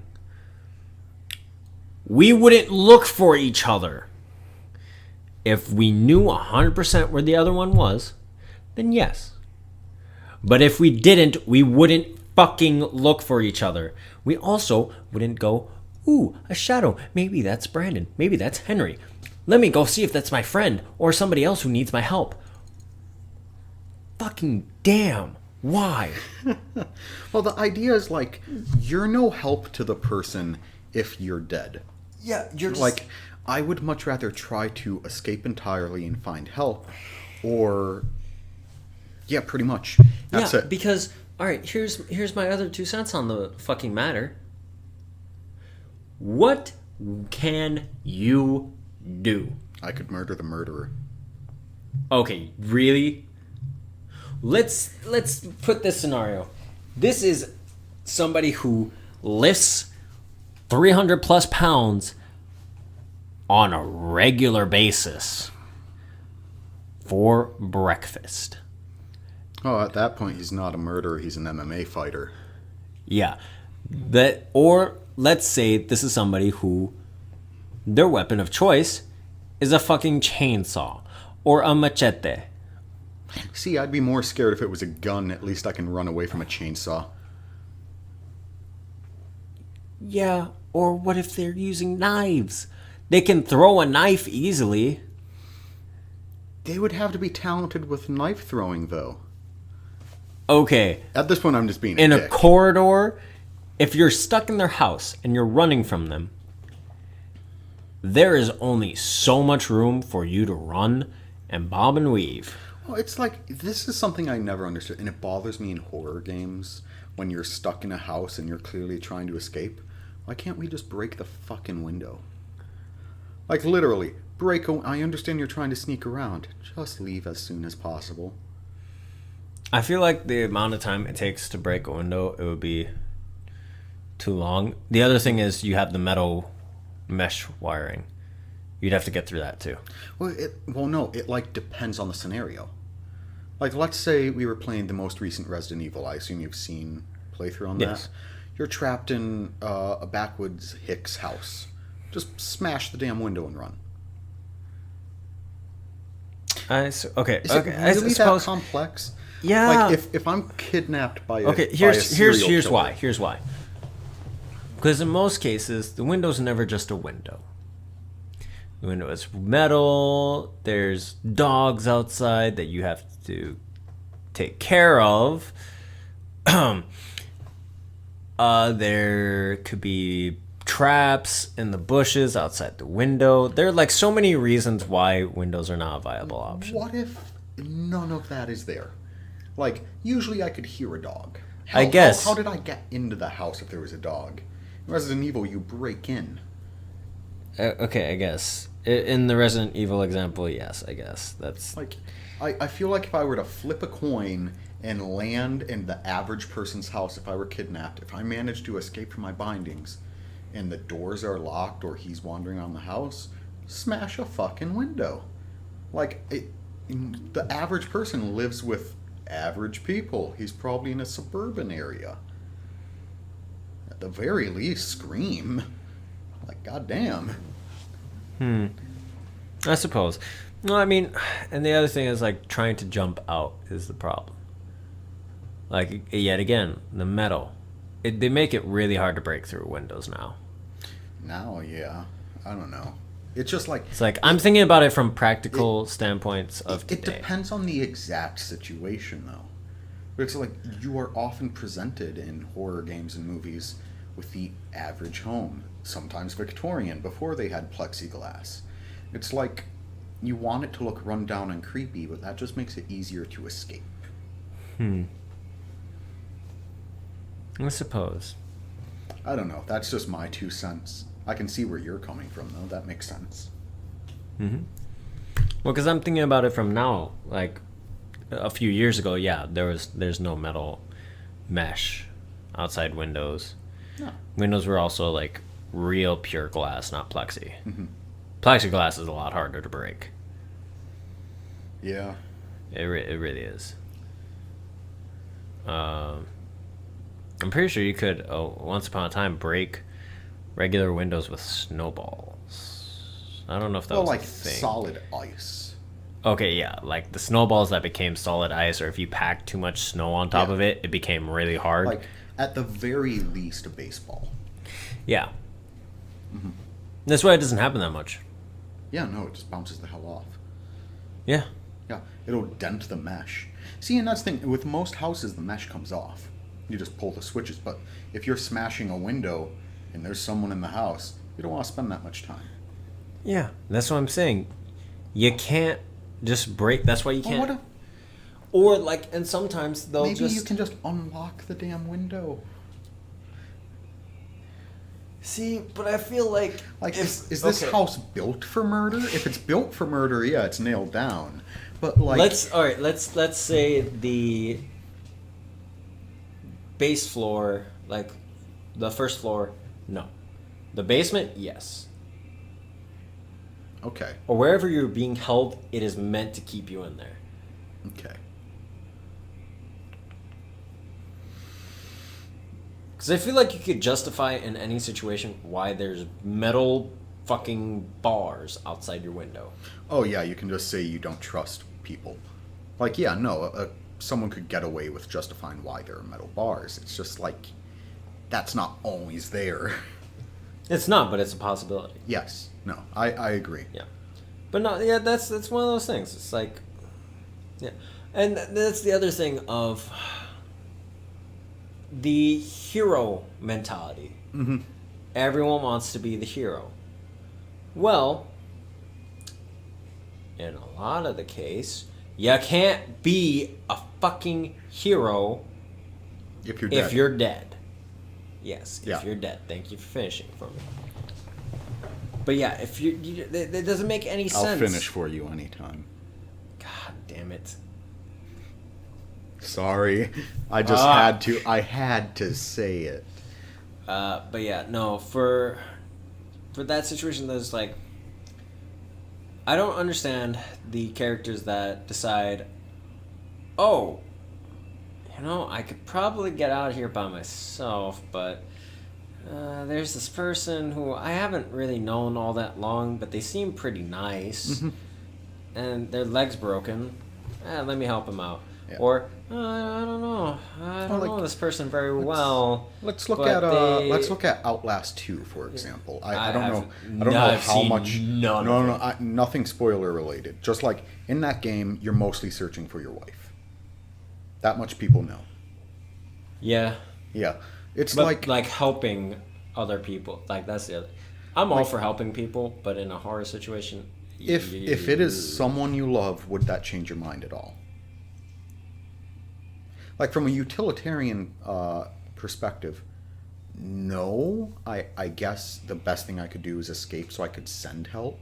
we wouldn't look for each other. If we knew 100% where the other one was, then yes. But if we didn't, we wouldn't fucking look for each other. We also wouldn't go, ooh, a shadow. Maybe that's Brandon. Maybe that's Henry. Let me go see if that's my friend or somebody else who needs my help. Fucking damn. Why? Well, the idea is like, you're no help to the person if you're dead. Yeah, you're just... Like, I would much rather try to escape entirely and find help, or... Yeah, pretty much. That's it. Because, alright, here's my other 2 cents on the fucking matter. What can you do? I could murder the murderer. Okay, really? Let's put this scenario. This is somebody who lifts 300 plus pounds on a regular basis for breakfast. Oh, at that point, he's not a murderer. He's an MMA fighter. Yeah. Or let's say this is somebody who their weapon of choice is a fucking chainsaw or a machete. See, I'd be more scared if it was a gun. At least I can run away from a chainsaw. Yeah, or what if they're using knives? They can throw a knife easily. They would have to be talented with knife throwing, though. Okay. At this point, I'm just being in a dick. Corridor, if you're stuck in their house and you're running from them, there is only so much room for you to run and bob and weave. Well, it's like, this is something I never understood, and it bothers me in horror games when you're stuck in a house and you're clearly trying to escape. Why can't we just break the fucking window? Like, literally, I understand you're trying to sneak around. Just leave as soon as possible. I feel like the amount of time it takes to break a window, it would be too long. The other thing is you have the metal mesh wiring. You'd have to get through that too. Well, no, it like depends on the scenario. Like, let's say we were playing the most recent Resident Evil. I assume you've seen playthrough on that. Yes. You're trapped in a backwoods Hicks house. Just smash the damn window and run. Okay. Is Okay. it really that complex? Yeah. Like if I'm kidnapped by a here's why. Here's why. Because in most cases, the window's never just a window. The window is metal. There's dogs outside that you have to take care of. There could be traps in the bushes outside the window. There are like so many reasons why windows are not a viable option. What if none of that is there? Like, usually I could hear a dog. I guess. How did I get into the house if there was a dog? In Resident Evil, you break in. Okay, I guess. In the Resident Evil example, yes, I guess. That's like, I feel like if I were to flip a coin and land in the average person's house, if I were kidnapped, if I managed to escape from my bindings, and the doors are locked or he's wandering around the house, smash a fucking window. Like, the average person lives with average people. He's probably in a suburban area. At the very least, scream. Like, goddamn. I suppose. No, I mean, and the other thing is, like, trying to jump out is the problem. Like, yet again, the metal. They make it really hard to break through windows now. Now, yeah. I don't know. It's just like... It's like, I'm thinking about it from practical standpoints of today. It depends on the exact situation, though. Because, like, you are often presented in horror games and movies with the average home. Sometimes Victorian, before they had plexiglass. It's like, you want it to look run down and creepy, but that just makes it easier to escape. I suppose. I don't know. That's just my 2 cents. I can see where you're coming from, though. That makes sense. Well, because I'm thinking about it from now. Like, a few years ago, yeah, there's no metal mesh outside windows. No. Windows were also, like, real pure glass, not plexi. Plexiglass is a lot harder to break. Yeah. It really is. I'm pretty sure you could, once upon a time, break regular windows with snowballs. I don't know if that was like a thing. solid ice. Okay, yeah, like the snowballs that became solid ice, or if you packed too much snow on top of it, it became really hard. Like, at the very least, a baseball. Yeah. That's why it doesn't happen that much. Yeah, no, it just bounces the hell off. Yeah. Yeah, it'll dent the mesh. See, and that's the thing, with most houses, the mesh comes off. You just pull the switches, but if you're smashing a window and there's someone in the house, you don't want to spend that much time. Yeah, that's what I'm saying. You can't just break, that's why you can't. Well, or, like, and sometimes they'll maybe you can just unlock the damn window. See, but I feel like... Like, is this house built for murder? If it's built for murder, yeah, it's nailed down. But, like... Let's say the base floor, like, the first floor, no. The basement, yes. Okay. or wherever you're being held, it is meant to keep you in there. Okay. Because I feel like you could justify in any situation why there's metal fucking bars outside your window. Oh yeah, you can just say you don't trust people. Like, yeah, no, someone could get away with justifying why there are metal bars. It's just like, that's not always there. It's not, but it's a possibility. Yes. No, I agree. Yeah. But no, yeah, that's one of those things. It's like, yeah. And that's the other thing of the hero mentality. Mm-hmm. Everyone wants to be the hero. Well, in a lot of the case, you can't be a fucking hero If you're dead. if you're dead. Yes, if Yeah. you're dead. Thank you for finishing for me. But yeah, if it doesn't make any sense. I'll finish for you anytime. God damn it. Sorry. I just I had to say it. But yeah, no, for that situation, there's like, I don't understand the characters that decide, oh, I could probably get out of here by myself, but there's this person who I haven't really known all that long, but they seem pretty nice, and their leg's broken. Let me help them out. Yeah. Or I don't know. I don't know this person very well. Let's look at Outlast 2, for example. I don't know how much. Nothing spoiler related. Just like in that game, you're mostly searching for your wife. That much people know. Yeah. Yeah, it's but like helping other people. Like that's the other. I'm all for helping people, but in a horror situation, if it is someone you love, would that change your mind at all? Like from a utilitarian perspective, no. I guess the best thing I could do is escape so I could send help.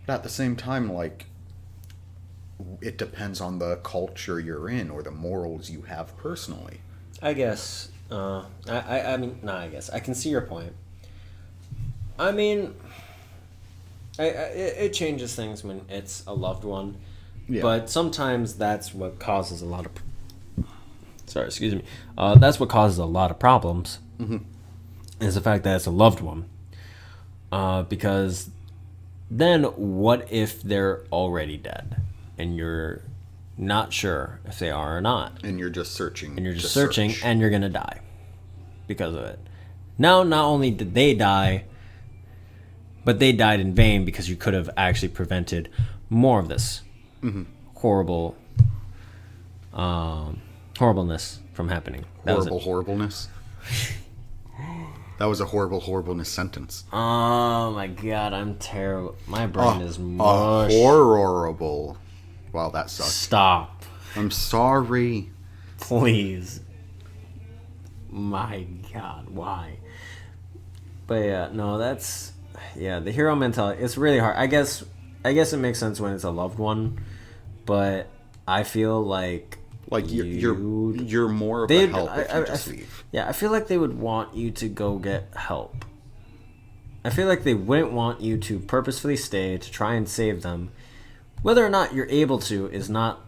But at the same time, like, it depends on the culture you're in or the morals you have personally. I guess. I mean, nah. I guess I can see your point. I mean, it changes things when it's a loved one, but sometimes that's what causes a lot of. Sorry, excuse me. That's what causes a lot of problems. Mm-hmm. Is the fact that it's a loved one. Because then what if they're already dead and you're not sure if they are or not? And you're just searching. And you're just searching and you're going to die because of it. Now, not only did they die, but they died in vain because you could have actually prevented more of this horrible horribleness from happening. Horribleness. That was a horribleness sentence. Oh my god, I'm terrible. My brain is mush. Horrible. Wow, that sucks. Stop. I'm sorry. Please. My god, why? But yeah, no, that's the hero mentality. It's really hard. I guess it makes sense when it's a loved one, but I feel like you're more of a help if you just leave. Yeah, I feel like they would want you to go get help. I feel like they wouldn't want you to purposefully stay to try and save them. Whether or not you're able to is not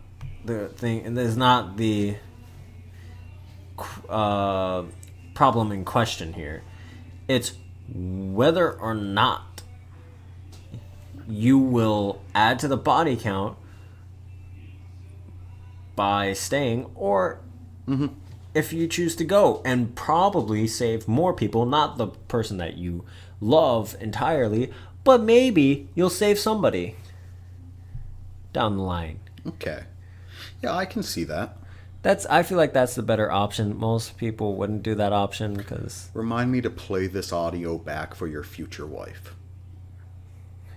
the thing, and is not the problem in question here. It's whether or not you will add to the body count by staying, or if you choose to go and probably save more people, not the person that you love entirely, but maybe you'll save somebody down the line. Okay. Yeah, I can see that. I feel like that's the better option. Most people wouldn't do that option because... Remind me to play this audio back for your future wife.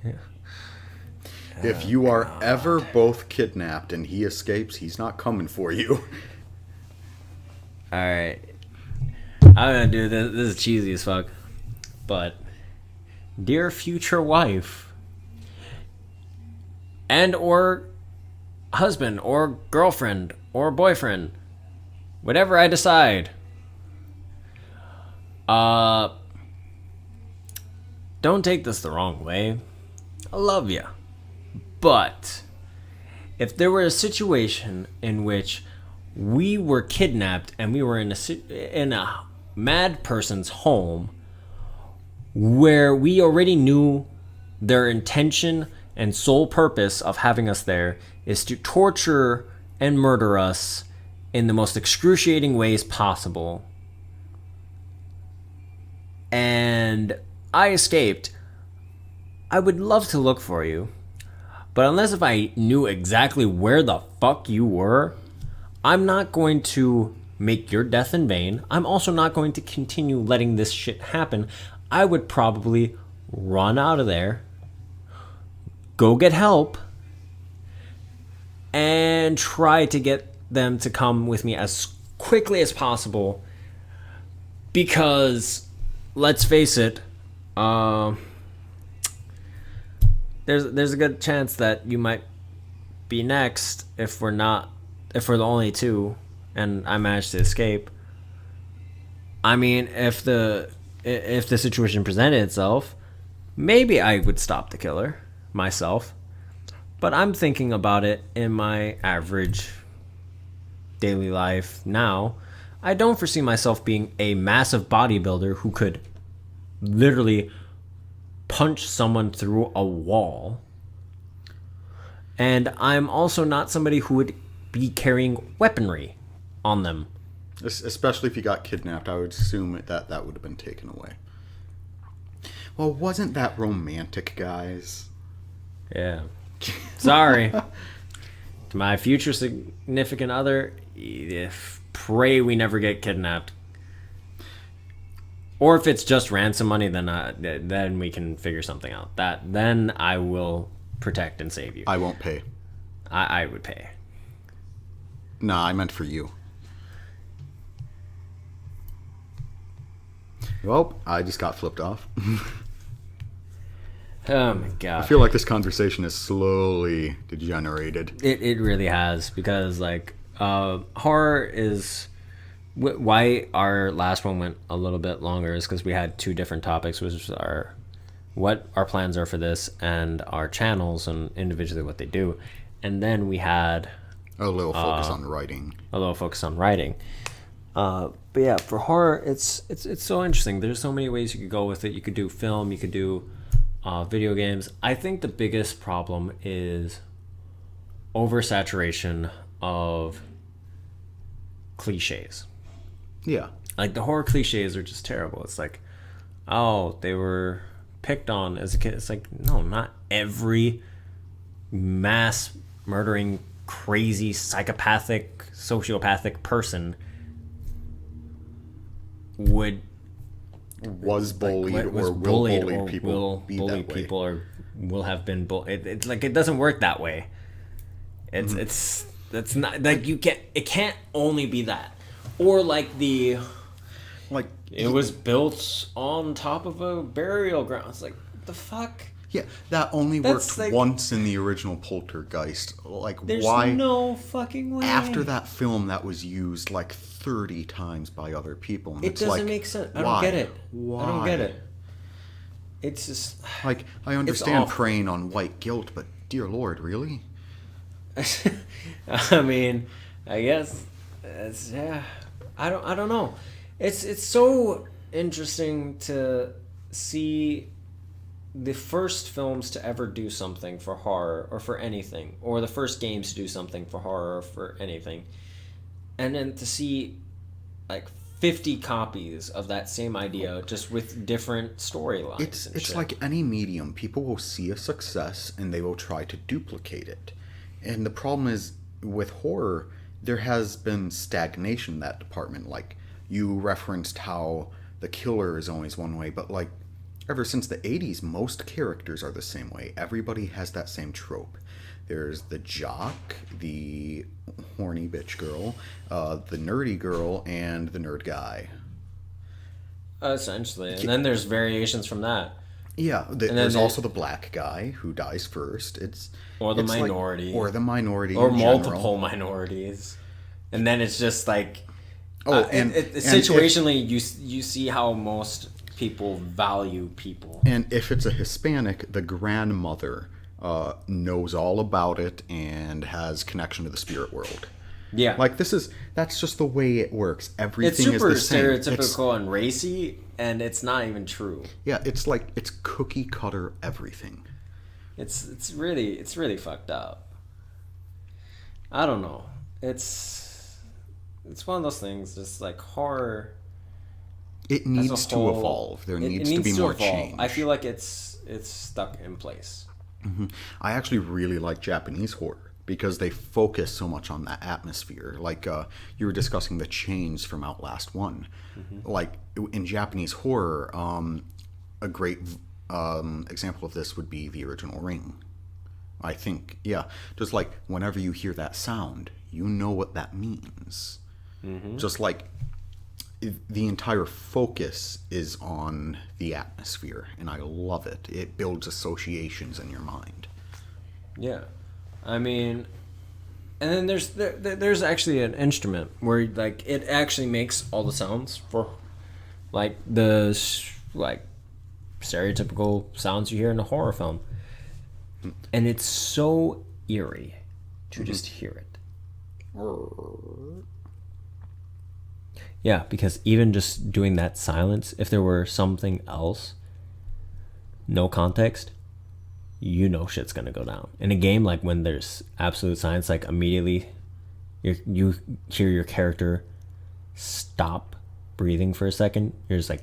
Yeah. If you are ever both kidnapped and he escapes, he's not coming for you. Alright. I'm gonna do this. This is cheesy as fuck. But, dear future wife, and or husband, or girlfriend, or boyfriend, whatever I decide, don't take this the wrong way. I love you. But if there were a situation in which we were kidnapped and we were in a mad person's home where we already knew their intention and sole purpose of having us there is to torture and murder us in the most excruciating ways possible, and I escaped, I would love to look for you. But unless if I knew exactly where the fuck you were, I'm not going to make your death in vain. I'm also not going to continue letting this shit happen. I would probably run out of there, go get help, and try to get them to come with me as quickly as possible. Because, let's face it, there's a good chance that you might be next if we're the only two and I manage to escape. I mean, if the situation presented itself, maybe I would stop the killer myself. But I'm thinking about it in my average daily life now. I don't foresee myself being a massive bodybuilder who could literally punch someone through a wall. And I'm also not somebody who would be carrying weaponry on them. Especially if you got kidnapped, I would assume that would have been taken away. Well, wasn't that romantic, guys? Yeah. Sorry. To my future significant other, pray we never get kidnapped. Or if it's just ransom money, then we can figure something out. Then I will protect and save you. I won't pay. I would pay. Nah, I meant for you. Well, I just got flipped off. Oh my god. I feel like this conversation is slowly degenerated. It really has, because like horror is why our last one went a little bit longer is because we had two different topics, which is what our plans are for this and our channels and individually what they do, and then we had a little focus on writing. But yeah, for horror, it's so interesting. There's so many ways you could go with it. You could do film, you could do video games. I think the biggest problem is oversaturation of cliches. Yeah. Like the horror cliches are just terrible. It's like, oh, they were picked on as a kid. It's like, no, not every mass murdering, crazy, psychopathic, sociopathic person was bullied or will bullied bully or people. Will bully people or will have been bullied. It's like it doesn't work that way. It's not like it can't only be that, or like it was built on top of a burial ground. It's like, the fuck. Yeah, that only worked once in the original Poltergeist. Like, there's why? There's no fucking way. After that film, that was used like 30 times by other people. And it doesn't make sense. I don't get it. Why? I don't get it. It's just like, I understand preying on white guilt, but dear Lord, really? I mean, I guess I don't know. It's so interesting to see the first films to ever do something for horror or for anything, or the first games to do something for horror or for anything, and then to see like 50 copies of that same idea just with different storylines. It's like any medium. People will see a success and they will try to duplicate it. And the problem is with horror, there has been stagnation in that department. Like, you referenced how the killer is always one way, but like ever since the 80s, most characters are the same way. Everybody has that same trope. There's the jock, the horny bitch girl, the nerdy girl, and the nerd guy. Essentially. And then there's variations from that. Yeah, there's also the black guy who dies first. Or the minority. Or the minority. Or multiple minorities. And then it's just like... situationally, you see how most people value people. And if it's a Hispanic, the grandmother knows all about it and has connection to the spirit world. Yeah. Like that's just the way it works. Everything It's is the super same. stereotypical and racy, and it's not even true. Yeah, it's cookie cutter everything. It's really fucked up. I don't know. It's one of those things, just like horror. It needs to evolve. There needs to be more change. I feel like it's stuck in place. Mm-hmm. I actually really like Japanese horror because they focus so much on that atmosphere. Like you were discussing the chains from Outlast 1. Mm-hmm. Like in Japanese horror, a great example of this would be the original Ring. I think, yeah, just like whenever you hear that sound, you know what that means. Mm-hmm. Just like the entire focus is on the atmosphere, and I love it. It builds associations in your mind. Yeah, I mean, and then there's actually an instrument where like it actually makes all the sounds for like the like stereotypical sounds you hear in a horror film, and it's so eerie to just hear it. Yeah, because even just doing that silence, if there were something else, no context, you know shit's gonna go down. In a game, like when there's absolute silence, like immediately you hear your character stop breathing for a second, you're just like,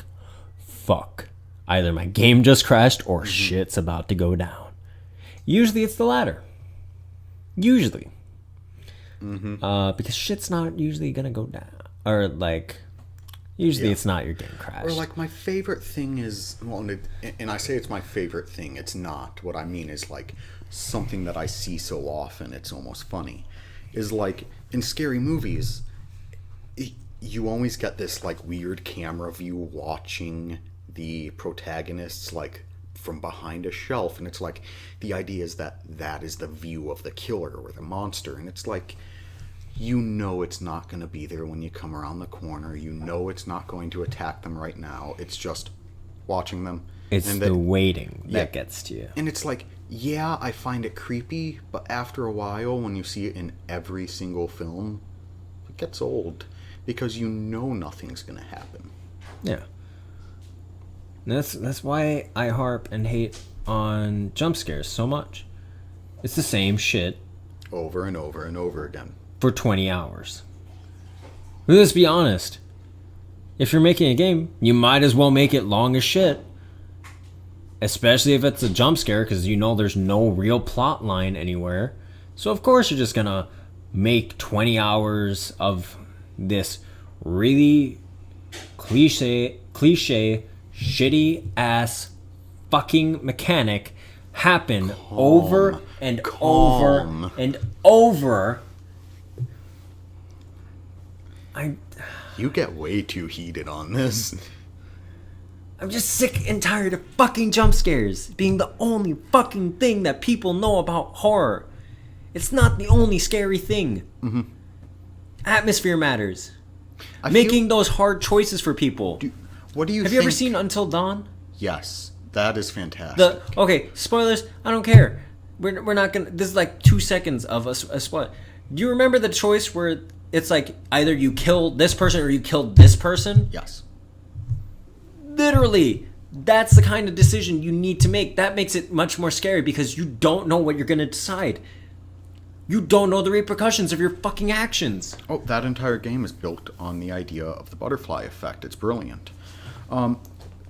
fuck. Either my game just crashed or shit's about to go down. Usually it's the latter. Usually. Because shit's not usually gonna go down. Or like, usually it's not your game crash. Or like my favorite thing is, well, and I say it's my favorite thing, it's not. What I mean is like something that I see so often, it's almost funny, is like in scary movies, you always get this like weird camera view watching the protagonists like from behind a shelf, and it's like the idea is that is the view of the killer or the monster, and it's like, you know it's not going to be there when you come around the corner. You know it's not going to attack them right now. It's just watching them. It's the waiting that gets to you. And it's like, yeah, I find it creepy, but after a while, when you see it in every single film, it gets old because you know nothing's going to happen. Yeah. That's why I harp and hate on jump scares so much. It's the same shit. Over and over and over again. For 20 hours. Let's be honest. If you're making a game, you might as well make it long as shit. Especially if it's a jump scare, because you know there's no real plot line anywhere. So of course you're just gonna make 20 hours of this really cliche, shitty ass fucking mechanic happen over and over and over. You get way too heated on this. I'm just sick and tired of fucking jump scares being the only fucking thing that people know about horror. It's not the only scary thing. Mm-hmm. Atmosphere matters. Making those hard choices for people. What do you Have you ever seen Until Dawn? Yes, that is fantastic. Okay, spoilers, I don't care. We're not gonna. This is like 2 seconds of a spoiler. Do you remember the choice where it's like either you kill this person or you kill this person? Yes. Literally, that's the kind of decision you need to make. That makes it much more scary because you don't know what you're going to decide. You don't know the repercussions of your fucking actions. Oh, that entire game is built on the idea of the butterfly effect. It's brilliant.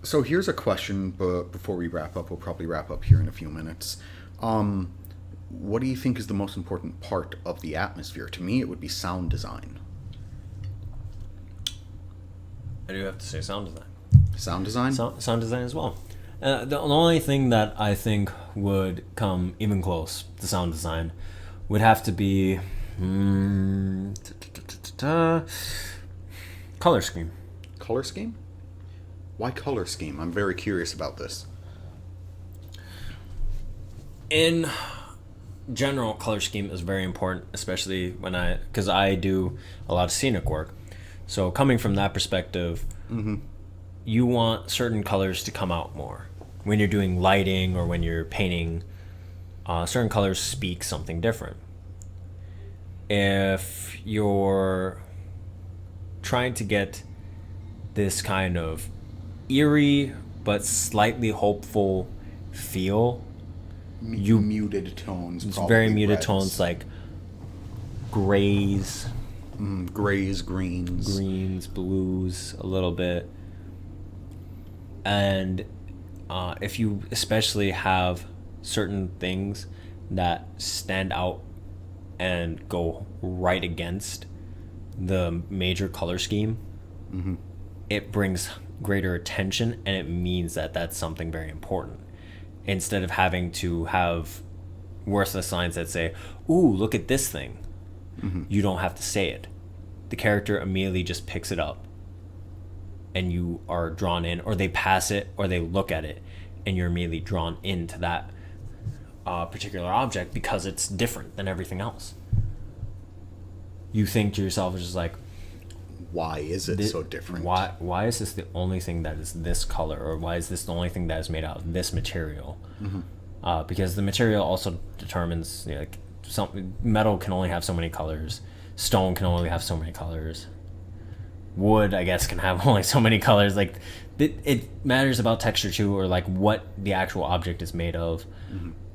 So here's a question, but before we wrap up, we'll probably wrap up here in a few minutes. What do you think is the most important part of the atmosphere? To me, it would be sound design. I do have to say sound design. Sound design? Sound design as well. The only thing that I think would come even close to sound design would have to be color scheme. Color scheme? Why color scheme? I'm very curious about this. In general, color scheme is very important, especially because I do a lot of scenic work. So coming from that perspective, you want certain colors to come out more. When you're doing lighting or when you're painting, certain colors speak something different. If you're trying to get this kind of eerie but slightly hopeful feel, muted tones. It's very muted reds. Tones, like grays, grays, greens, blues, a little bit. And if you especially have certain things that stand out and go right against the major color scheme, it brings greater attention, and it means that that's something very important. Instead of having to have worthless signs that say, "Ooh, look at this thing," you don't have to say it. The character immediately just picks it up, and you are drawn in, or they pass it, or they look at it, and you're immediately drawn into that particular object because it's different than everything else. You think to yourself, it's just like, why is it so different? Why is this the only thing that is this color, or why is this the only thing that is made out of this material? Because the material also determines, like, metal can only have so many colors, stone can only have so many colors, wood, I guess, can have only so many colors. Like, it matters about texture too, or like what the actual object is made of.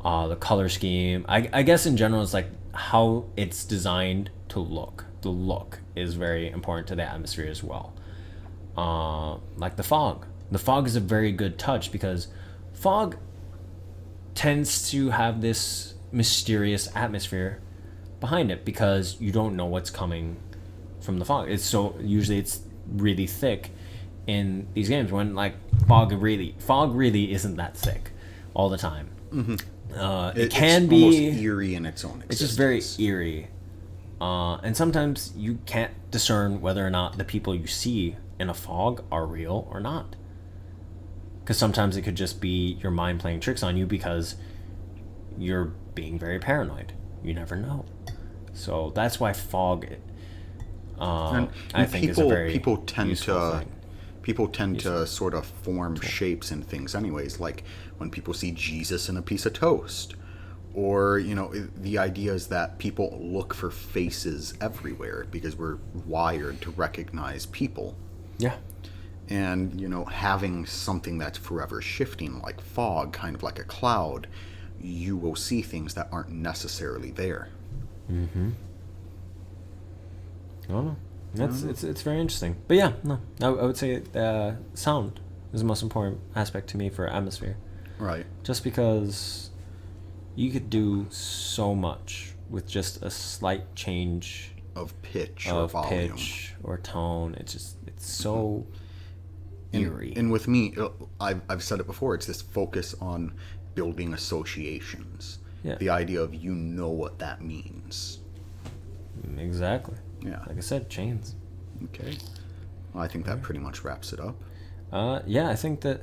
The color scheme, I guess in general, it's like how it's designed to look. The look is very important to the atmosphere as well. Like the fog is a very good touch, because fog tends to have this mysterious atmosphere behind it, because you don't know what's coming from the fog. Usually it's really thick in these games, when like fog really isn't that thick all the time. It can be almost eerie in its own existence. It's just very eerie. And sometimes you can't discern whether or not the people you see in a fog are real or not. Because sometimes it could just be your mind playing tricks on you because you're being very paranoid. You never know. So that's why fog, I think, is a very people tend useful to thing. People tend to sort of form shapes in things anyways, like when people see Jesus in a piece of toast. Or, the idea is that people look for faces everywhere because we're wired to recognize people. Yeah. And, having something that's forever shifting, like fog, kind of like a cloud, you will see things that aren't necessarily there. I don't know. It's very interesting. But yeah, no, I would say sound is the most important aspect to me for atmosphere. Right. Just because you could do so much with just a slight change of pitch or volume. Pitch or tone. It's so eerie. And with me, I've said it before, it's this focus on building associations. Yeah. The idea of what that means. Exactly. Yeah. Like I said, chains. Okay. Well, I think that pretty much wraps it up. Yeah, I think that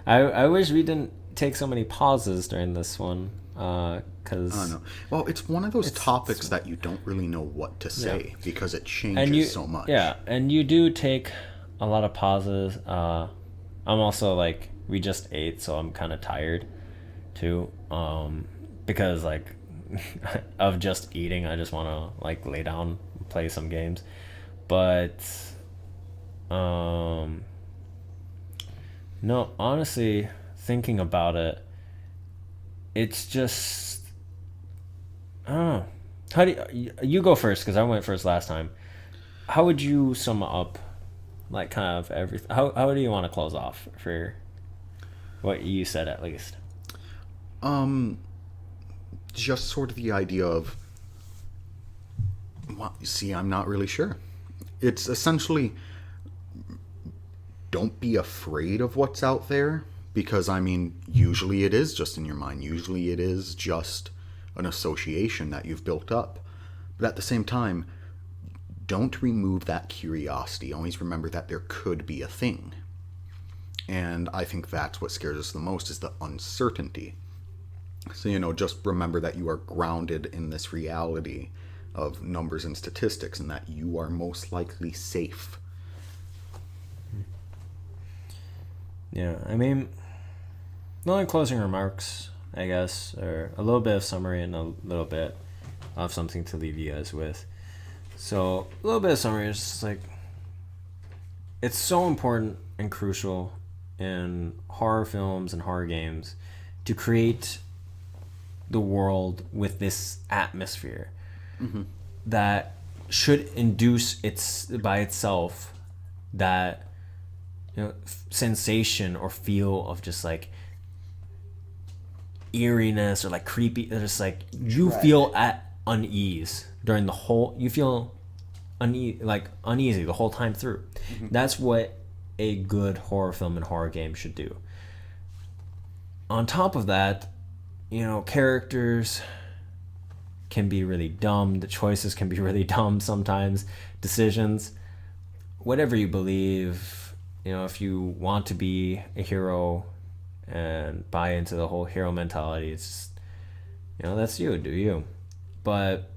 I wish we didn't take so many pauses during this one, because I know. Well, it's one of those topics that you don't really know what to say because it changes so much. Yeah, and you do take a lot of pauses. I'm also like, we just ate, so I'm kind of tired too, because like of just eating, I just want to like lay down, play some games. But no, honestly, thinking about it, it's just, I don't know. How do you go first, because I went first last time. How would you sum up, like, kind of everything? How do you want to close off for what you said, at least? Just sort of the idea of, well, see, I'm not really sure. It's essentially, don't be afraid of what's out there, because, I mean, usually it is just in your mind. Usually it is just an association that you've built up. But at the same time, don't remove that curiosity. Always remember that there could be a thing. And I think that's what scares us the most, is the uncertainty. So, just remember that you are grounded in this reality of numbers and statistics, and that you are most likely safe. Yeah, I mean, the only closing remarks, I guess, or a little bit of summary and a little bit of something to leave you guys with. So, a little bit of summary is just like, it's so important and crucial in horror films and horror games to create the world with this atmosphere that should induce by itself that sensation or feel of just like eeriness or like creepy. Just like you feel at unease during the whole. You feel uneasy the whole time through. That's what a good horror film and horror game should do. On top of that, characters can be really dumb. The choices can be really dumb sometimes. Decisions, whatever you believe, if you want to be a hero and buy into the whole hero mentality, it's just, that's you, do you. But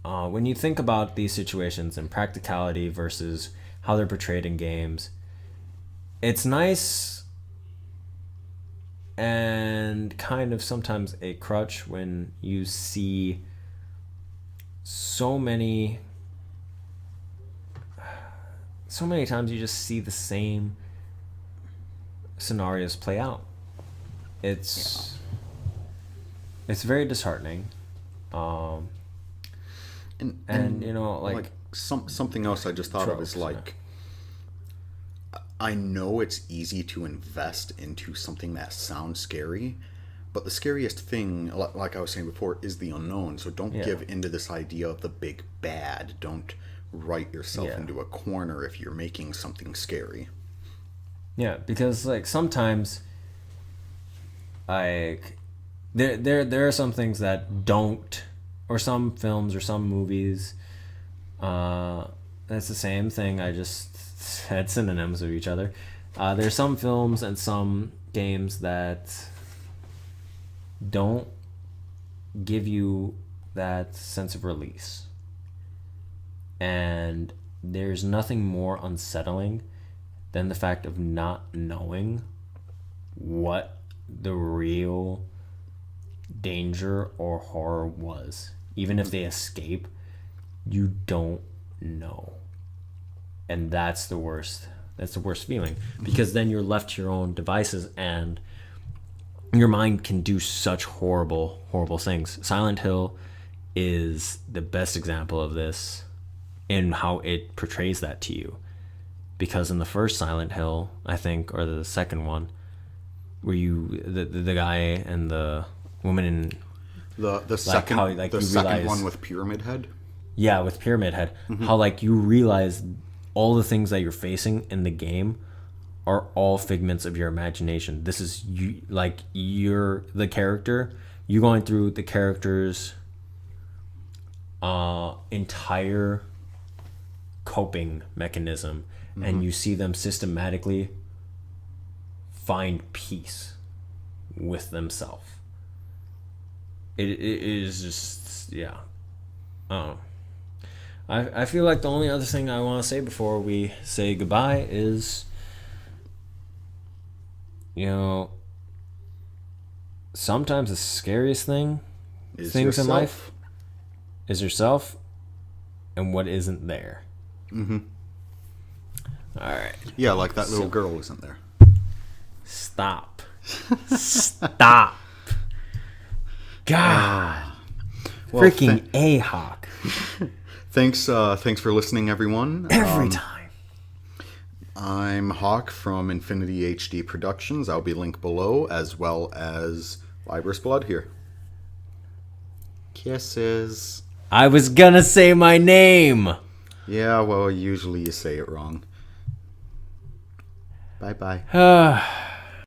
when you think about these situations and practicality versus how they're portrayed in games, it's nice and kind of sometimes a crutch when you see so many times you just see the same scenarios play out. It's very disheartening. And like something else I just thought of is like, I know it's easy to invest into something that sounds scary, but the scariest thing, like I was saying before, is the unknown. So don't give into this idea of the big bad. Don't write yourself into a corner if you're making something scary. Yeah, because like sometimes, like there are some things that don't, or some films or some movies. That's the same thing. I just had synonyms of each other. There's some films and some games that don't give you that sense of release. And there's nothing more unsettling than the fact of not knowing what the real danger or horror was. Even if they escape, you don't know. And that's the worst. That's the worst feeling. Because then you're left to your own devices and your mind can do such horrible, horrible things. Silent Hill is the best example of this in how it portrays that to you. Because in the first Silent Hill, I think, or the second one, where the guy and the woman in the second one with Pyramid Head. Yeah, with Pyramid Head. How like you realize all the things that you're facing in the game are all figments of your imagination. This is you, like you're the character. You going through the character's entire coping mechanism, and you see them systematically find peace with themselves. It is just, yeah. I feel like the only other thing I want to say before we say goodbye is, sometimes the scariest things yourself. In life is yourself and what isn't there. All right. Yeah, like that little girl isn't there. Stop. Stop. God. Well, freaking A-Hawk. Thanks for listening, everyone. Every time. I'm Hawk from Infinity HD Productions. I'll be linked below, as well as Vibrous Blood here. Kisses. I was gonna say my name. Yeah, well, usually you say it wrong. Bye-bye.